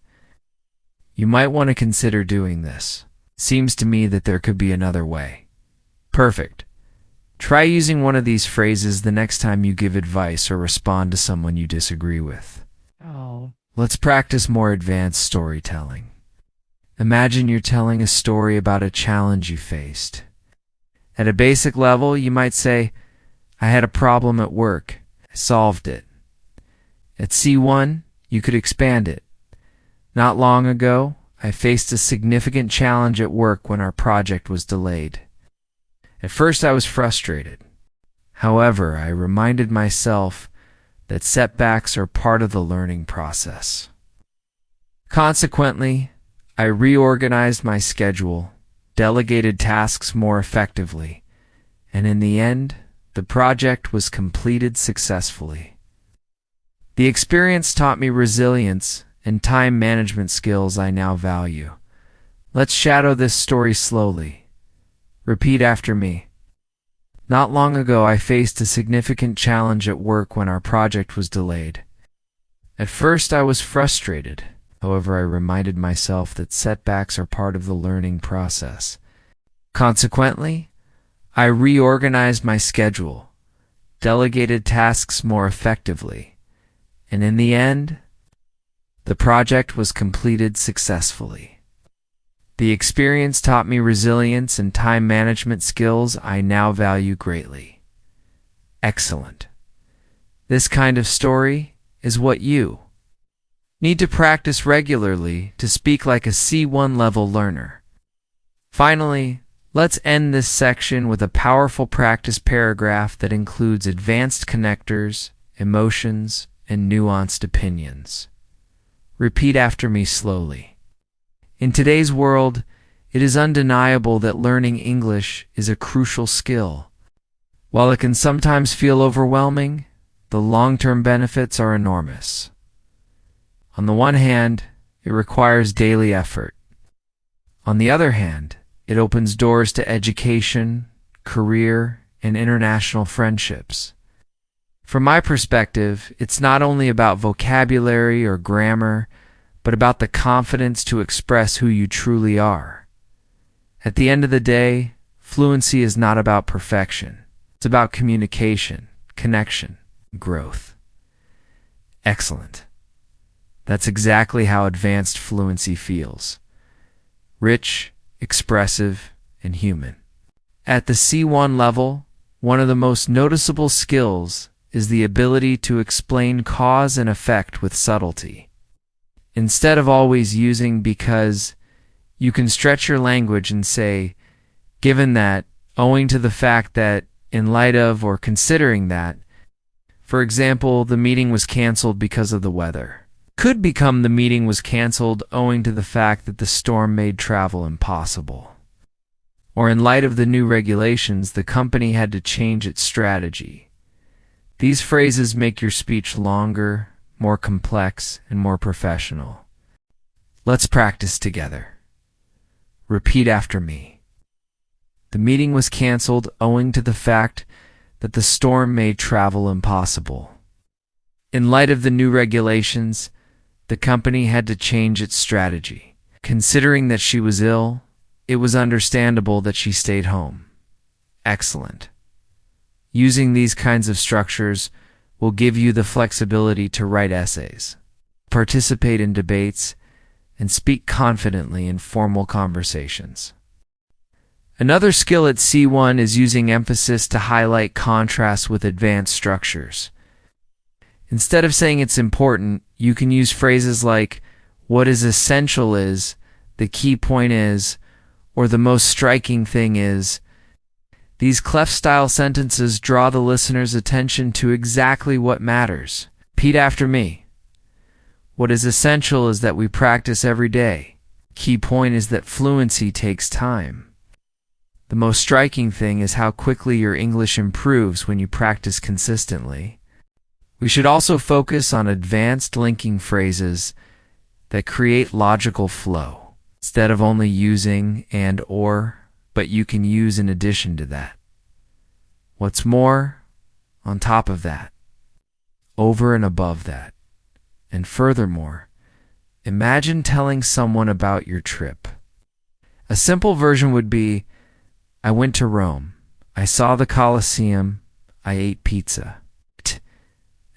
B: You might want to consider doing this. Seems to me that there could be another way. Perfect. Try using one of these phrases the next time you give advice or respond to someone you disagree with. Let's practice more advanced storytelling. Imagine you're telling a story about a challenge you faced. At a basic level, you might say, I had a problem at work. I solved it. At C1, you could expand it. Not long ago, I faced a significant challenge at work when our project was delayed. At first, I was frustrated. However, I reminded myself that setbacks are part of the learning process. Consequently, I reorganized my schedule, delegated tasks more effectively, and in the end, The project was completed successfully. The experience taught me resilience and time management skills I now value. Let's shadow this story slowly. Repeat after me. Not long ago, I faced a significant challenge at work when our project was delayed. At first, I was frustrated. However, I reminded myself that setbacks are part of the learning process. Consequently, I reorganized my schedule, delegated tasks more effectively, and in the end, the project was completed successfully. The experience taught me resilience and time management skills I now value greatly. Excellent. This kind of story is what you need to practice regularly to speak like a C1 level learner. Finally, let's end this section with a powerful practice paragraph that includes advanced connectors, emotions, and nuanced opinions. Repeat after me slowly. In today's world, it is undeniable that learning English is a crucial skill. While it can sometimes feel overwhelming, the long-term benefits are enormous. On the one hand, it requires daily effort. On the other hand, it opens doors to education, career, and international friendships. From my perspective, it's not only about vocabulary or grammar, but about the confidence to express who you truly are. At the end of the day, fluency is not about perfection. It's about communication, connection, growth. Excellent. That's exactly how advanced fluency feels. Rich, expressive, and human. At the C1 level, one of the most noticeable skills is the ability to explain cause and effect with subtlety. Instead of always using because, you can stretch your language and say, given that, owing to the fact that, in light of or considering that. For example, the meeting was canceled because of the weather. Could become the meeting was canceled owing to the fact that the storm made travel impossible. Or in light of the new regulations, the company had to change its strategy. These phrases make your speech longer, more complex, and more professional. Let's practice together. Repeat after me. The meeting was canceled owing to the fact that the storm made travel impossible. In light of the new regulations, the company had to change its strategy. Considering that she was ill, it was understandable that she stayed home. Excellent. Using these kinds of structures will give you the flexibility to write essays, participate in debates, and speak confidently in formal conversations. Another skill at C1 is using emphasis to highlight contrasts with advanced structures. Instead of saying it's important, you can use phrases like, what is essential is, the key point is, or the most striking thing is. These Cleft-style sentences draw the listener's attention to exactly what matters. Repeat after me. What is essential is that we practice every day. Key point is that fluency takes time. The most striking thing is how quickly your English improves when you practice consistently. We should also focus on advanced linking phrases that create logical flow, instead of only using and or, but you can use in addition to that. What's more, on top of that, over and above that, and furthermore, imagine telling someone about your trip. A simple version would be, I went to Rome, I saw the Colosseum, I ate pizza.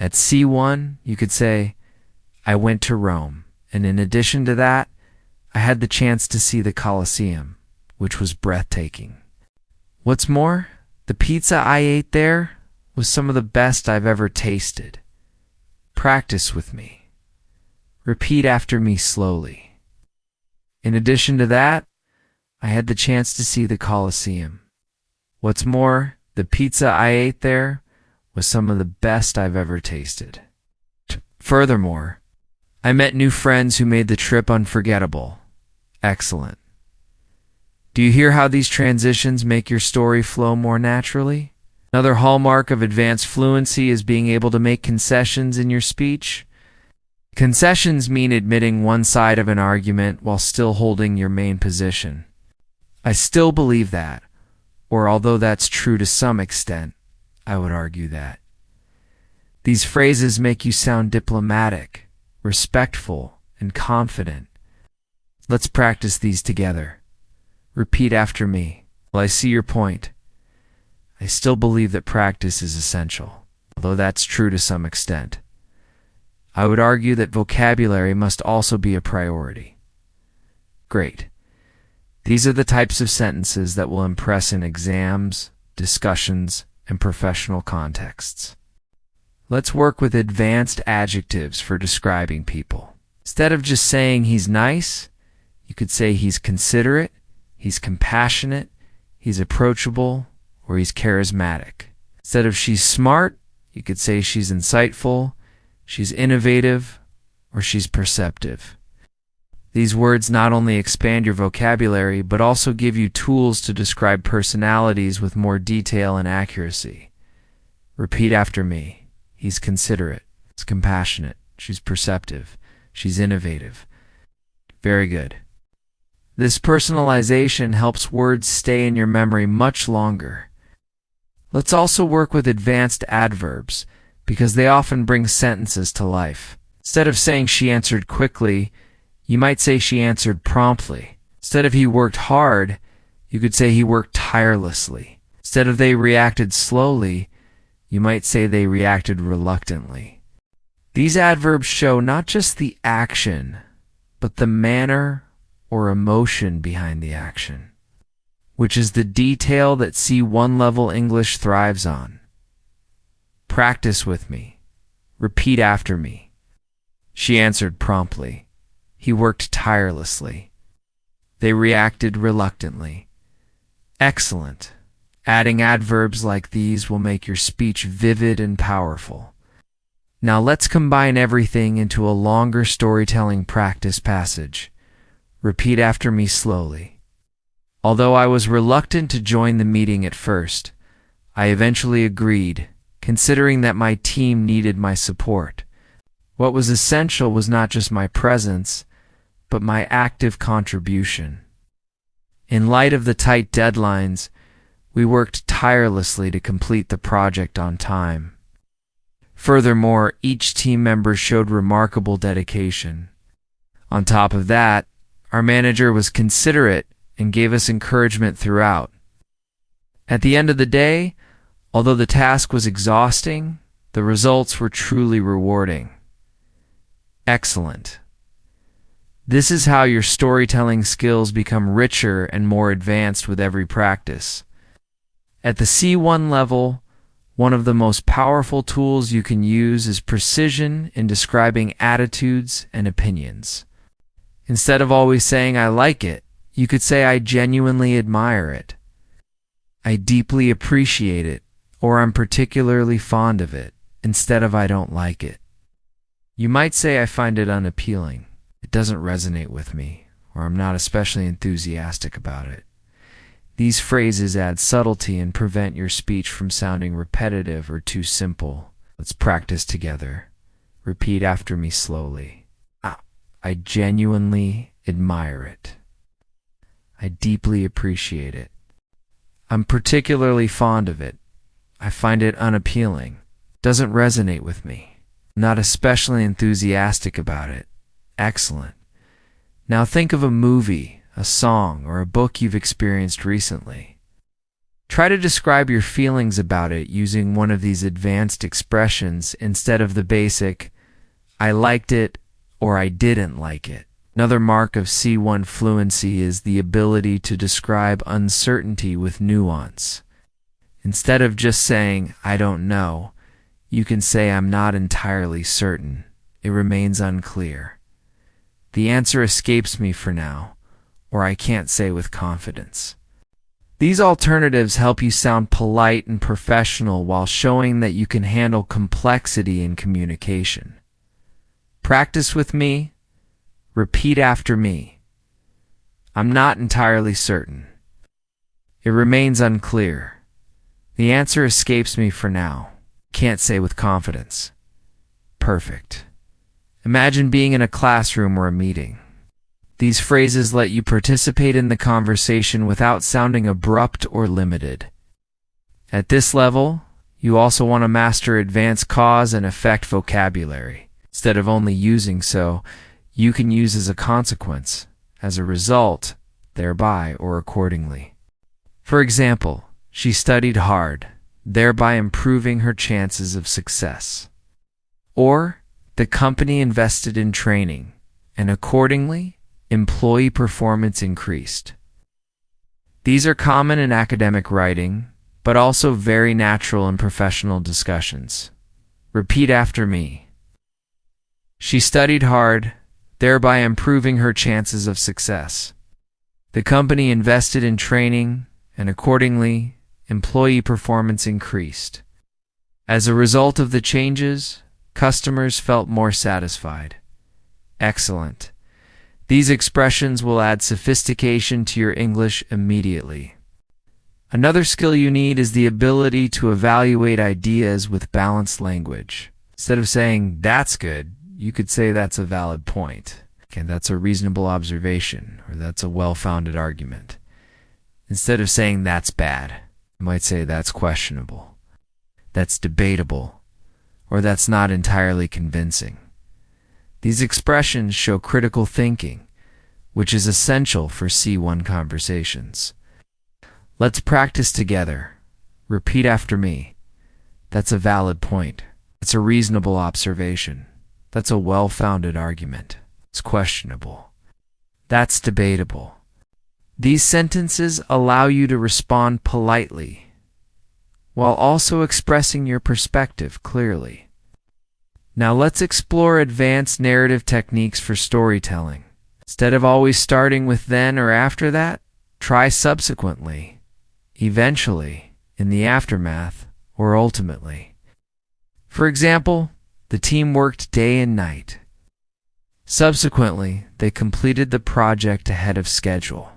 B: At C1, you could say, I went to Rome, and in addition to that, I had the chance to see the Colosseum, which was breathtaking. What's more, the pizza I ate there was some of the best I've ever tasted. Practice with me. Repeat after me slowly. In addition to that, I had the chance to see the Colosseum. What's more, the pizza I ate there was some of the best I've ever tasted. Furthermore, I met new friends who made the trip unforgettable. Excellent. Do you hear how these transitions make your story flow more naturally? Another hallmark of advanced fluency is being able to make concessions in your speech. Concessions mean admitting one side of an argument while still holding your main position. I still believe that, or although that's true to some extent, I would argue that. These phrases make you sound diplomatic, respectful, and confident. Let's practice these together. Repeat after me. Well, I see your point. I still believe that practice is essential, although that's true to some extent. I would argue that vocabulary must also be a priority. Great. These are the types of sentences that will impress in exams, discussions, and professional contexts. Let's work with advanced adjectives for describing people. Instead of just saying he's nice, you could say he's considerate, he's compassionate, he's approachable, or he's charismatic. Instead of she's smart, you could say she's insightful, she's innovative, or she's perceptive. These words not only expand your vocabulary, but also give you tools to describe personalities with more detail and accuracy. Repeat after me. He's considerate, he's compassionate, she's perceptive, she's innovative. Very good. This personalization helps words stay in your memory much longer. Let's also work with advanced adverbs, because they often bring sentences to life. Instead of saying she answered quickly, you might say she answered promptly. Instead of he worked hard, you could say he worked tirelessly. Instead of they reacted slowly, you might say they reacted reluctantly. These adverbs show not just the action, but the manner or emotion behind the action, which is the detail that C1 level English thrives on. Practice with me. Repeat after me. She answered promptly. He worked tirelessly. They reacted reluctantly. Excellent. Adding adverbs like these will make your speech vivid and powerful. Now let's combine everything into a longer storytelling practice passage. Repeat after me slowly. Although I was reluctant to join the meeting at first, I eventually agreed, considering that my team needed my support. What was essential was not just my presence, but my active contribution. In light of the tight deadlines, we worked tirelessly to complete the project on time. Furthermore, each team member showed remarkable dedication. On top of that, our manager was considerate and gave us encouragement throughout. At the end of the day, although the task was exhausting, the results were truly rewarding. Excellent. This is how your storytelling skills become richer and more advanced with every practice. At the C1 level, one of the most powerful tools you can use is precision in describing attitudes and opinions. Instead of always saying I like it, you could say I genuinely admire it. I deeply appreciate it, or I'm particularly fond of it, instead of I don't like it. You might say I find it unappealing, it doesn't resonate with me, or I'm not especially enthusiastic about it. These phrases add subtlety and prevent your speech from sounding repetitive or too simple. Let's practice together. Repeat after me slowly. I genuinely admire it. I deeply appreciate it. I'm particularly fond of it. I find it unappealing. Doesn't resonate with me. I'm not especially enthusiastic about it. Excellent. Now think of a movie, a song, or a book you've experienced recently. Try to describe your feelings about it using one of these advanced expressions instead of the basic, I liked it or I didn't like it. Another mark of C1 fluency is the ability to describe uncertainty with nuance. Instead of just saying, I don't know, you can say, I'm not entirely certain. It remains unclear. The answer escapes me for now, or I can't say with confidence. These alternatives help you sound polite and professional while showing that you can handle complexity in communication. Practice with me. Repeat after me. I'm not entirely certain. It remains unclear. The answer escapes me for now. Can't say with confidence. Perfect. Imagine being in a classroom or a meeting. These phrases let you participate in the conversation without sounding abrupt or limited. At this level, you also want to master advanced cause and effect vocabulary. Instead of only using so, you can use as a consequence, as a result, thereby, or accordingly. For example, she studied hard, thereby improving her chances of success. Or, the company invested in training, and accordingly, employee performance increased. These are common in academic writing, but also very natural in professional discussions. Repeat after me. She studied hard, thereby improving her chances of success. The company invested in training, and accordingly, employee performance increased. As a result of the changes, customers felt more satisfied. Excellent. These expressions will add sophistication to your English immediately. Another skill you need is the ability to evaluate ideas with balanced language. Instead of saying, "That's good," you could say, "That's a valid point." Okay, "That's a reasonable observation," or "That's a well-founded argument." Instead of saying, "That's bad," you might say, "That's questionable," "That's debatable," or "That's not entirely convincing." These expressions show critical thinking, which is essential for C1 conversations. Let's practice together. Repeat after me. That's a valid point. That's a reasonable observation. That's a well-founded argument. It's questionable. That's debatable. These sentences allow you to respond politely, while also expressing your perspective clearly. Now let's explore advanced narrative techniques for storytelling. Instead of always starting with "then" or "after that," try "subsequently," "eventually," "in the aftermath," or "ultimately." For example, the team worked day and night. Subsequently, they completed the project ahead of schedule.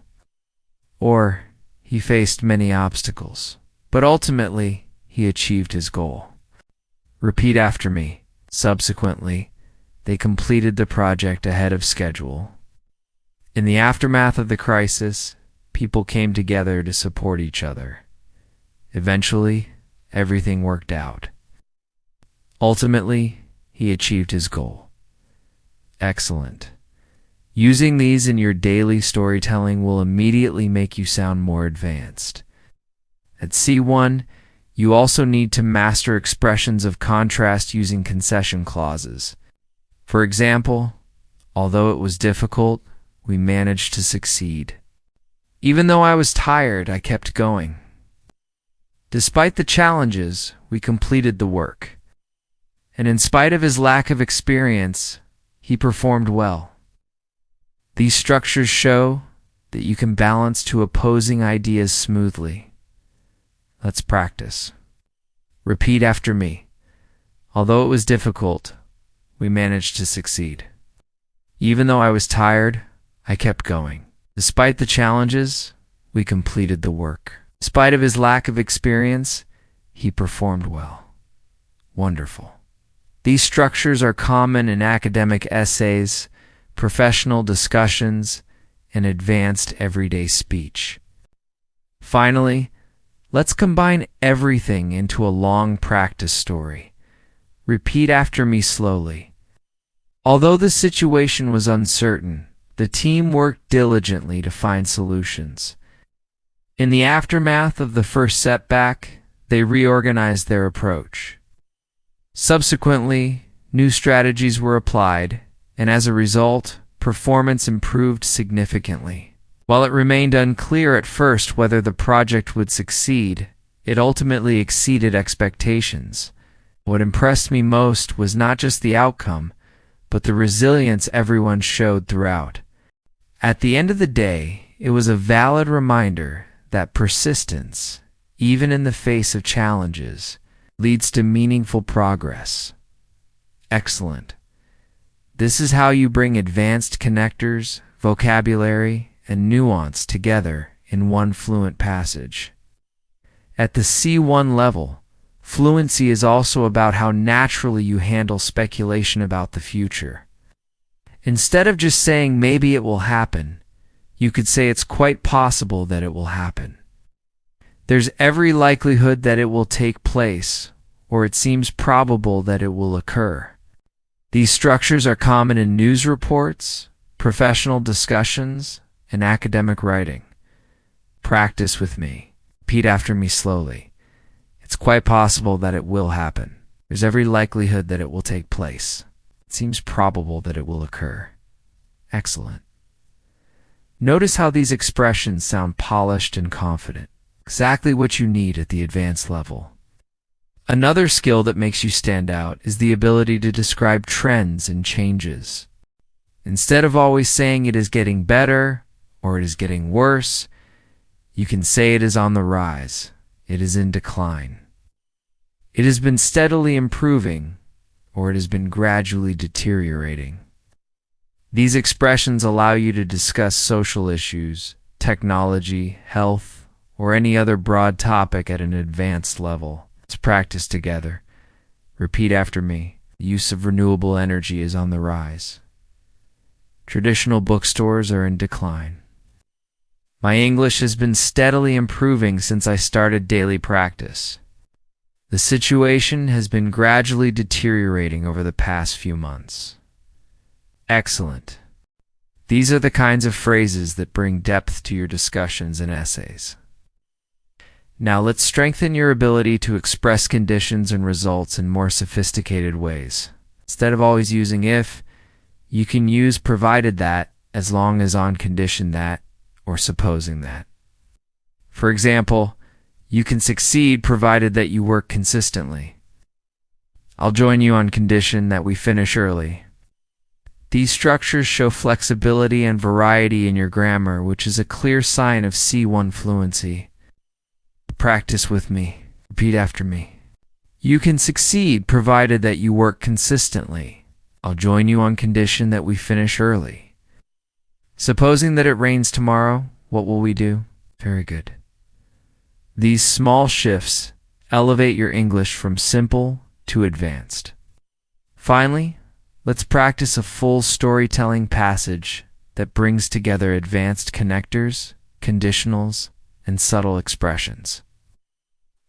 B: Or, he faced many obstacles, but ultimately, he achieved his goal. Repeat after me. Subsequently, they completed the project ahead of schedule. In the aftermath of the crisis, people came together to support each other. Eventually, everything worked out. Ultimately, he achieved his goal. Excellent. Using these in your daily storytelling will immediately make you sound more advanced. At C1, you also need to master expressions of contrast using concession clauses. For example, although it was difficult, we managed to succeed. Even though I was tired, I kept going. Despite the challenges, we completed the work. And in spite of his lack of experience, he performed well. These structures show that you can balance two opposing ideas smoothly. Let's practice. Repeat after me. Although it was difficult, we managed to succeed. Even though I was tired, I kept going. Despite the challenges, we completed the work. In spite of his lack of experience, he performed well. Wonderful. These structures are common in academic essays, professional discussions, and advanced everyday speech. Finally, let's combine everything into a long practice story. Repeat after me slowly. Although the situation was uncertain, the team worked diligently to find solutions. In the aftermath of the first setback, they reorganized their approach. Subsequently, new strategies were applied, and as a result, performance improved significantly. While it remained unclear at first whether the project would succeed, it ultimately exceeded expectations. What impressed me most was not just the outcome, but the resilience everyone showed throughout. At the end of the day, it was a valid reminder that persistence, even in the face of challenges, leads to meaningful progress. Excellent. This is how you bring advanced connectors, vocabulary, and nuance together in one fluent passage. At the C1 level, fluency is also about how naturally you handle speculation about the future. Instead of just saying maybe it will happen, you could say it's quite possible that it will happen. There's every likelihood that it will take place, or it seems probable that it will occur. These structures are common in news reports, professional discussions, and academic writing. Practice with me. Repeat after me slowly. It's quite possible that it will happen. There's every likelihood that it will take place. It seems probable that it will occur. Excellent. Notice how these expressions sound polished and confident. Exactly what you need at the advanced level. Another skill that makes you stand out is the ability to describe trends and changes. Instead of always saying it is getting better or it is getting worse, you can say it is on the rise, it is in decline. It has been steadily improving, or it has been gradually deteriorating. These expressions allow you to discuss social issues, technology, health, or any other broad topic at an advanced level. Let's practice together. Repeat after me. The use of renewable energy is on the rise. Traditional bookstores are in decline. My English has been steadily improving since I started daily practice. The situation has been gradually deteriorating over the past few months. Excellent. These are the kinds of phrases that bring depth to your discussions and essays. Now let's strengthen your ability to express conditions and results in more sophisticated ways. Instead of always using if, you can use provided that, as long as on condition that, or supposing that. For example, you can succeed provided that you work consistently. I'll join you on condition that we finish early. These structures show flexibility and variety in your grammar, which is a clear sign of C1 fluency. Practice with me. Repeat after me. You can succeed provided that you work consistently. I'll join you on condition that we finish early. Supposing that it rains tomorrow, what will we do? Very good. These small shifts elevate your English from simple to advanced. Finally, let's practice a full storytelling passage that brings together advanced connectors, conditionals, and subtle expressions.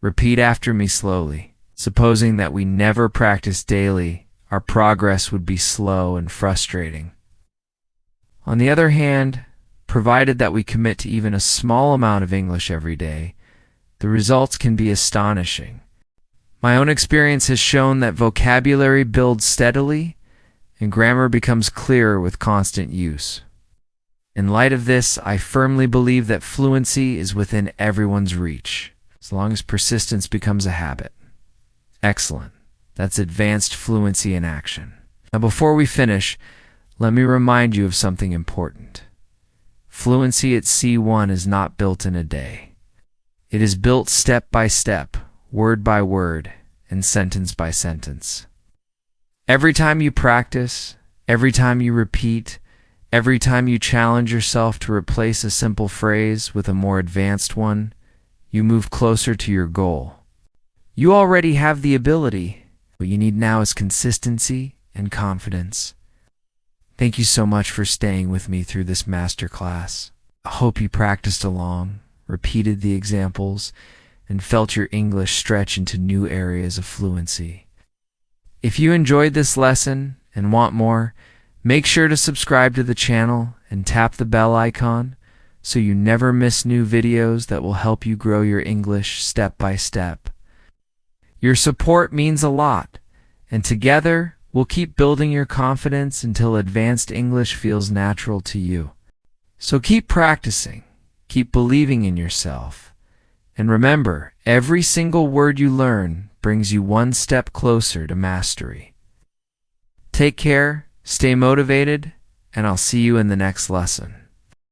B: Repeat after me slowly. Supposing that we never practice daily, our progress would be slow and frustrating. On the other hand, provided that we commit to even a small amount of English every day, the results can be astonishing. My own experience has shown that vocabulary builds steadily and grammar becomes clearer with constant use. In light of this, I firmly believe that fluency is within everyone's reach, as long as persistence becomes a habit. Excellent. That's advanced fluency in action. Now, before we finish, let me remind you of something important. Fluency at C1 is not built in a day. It is built step by step, word by word, and sentence by sentence. Every time you practice, every time you repeat, every time you challenge yourself to replace a simple phrase with a more advanced one, you move closer to your goal. You already have the ability. What you need now is consistency and confidence. Thank you so much for staying with me through this masterclass. I hope you practiced along, repeated the examples, and felt your English stretch into new areas of fluency. If you enjoyed this lesson and want more, make sure to subscribe to the channel and tap the bell icon so you never miss new videos that will help you grow your English step by step. Your support means a lot, and together we'll keep building your confidence until advanced English feels natural to you. So keep practicing, keep believing in yourself, and remember, every single word you learn brings you one step closer to mastery. Take care, stay motivated, and I'll see you in the next lesson.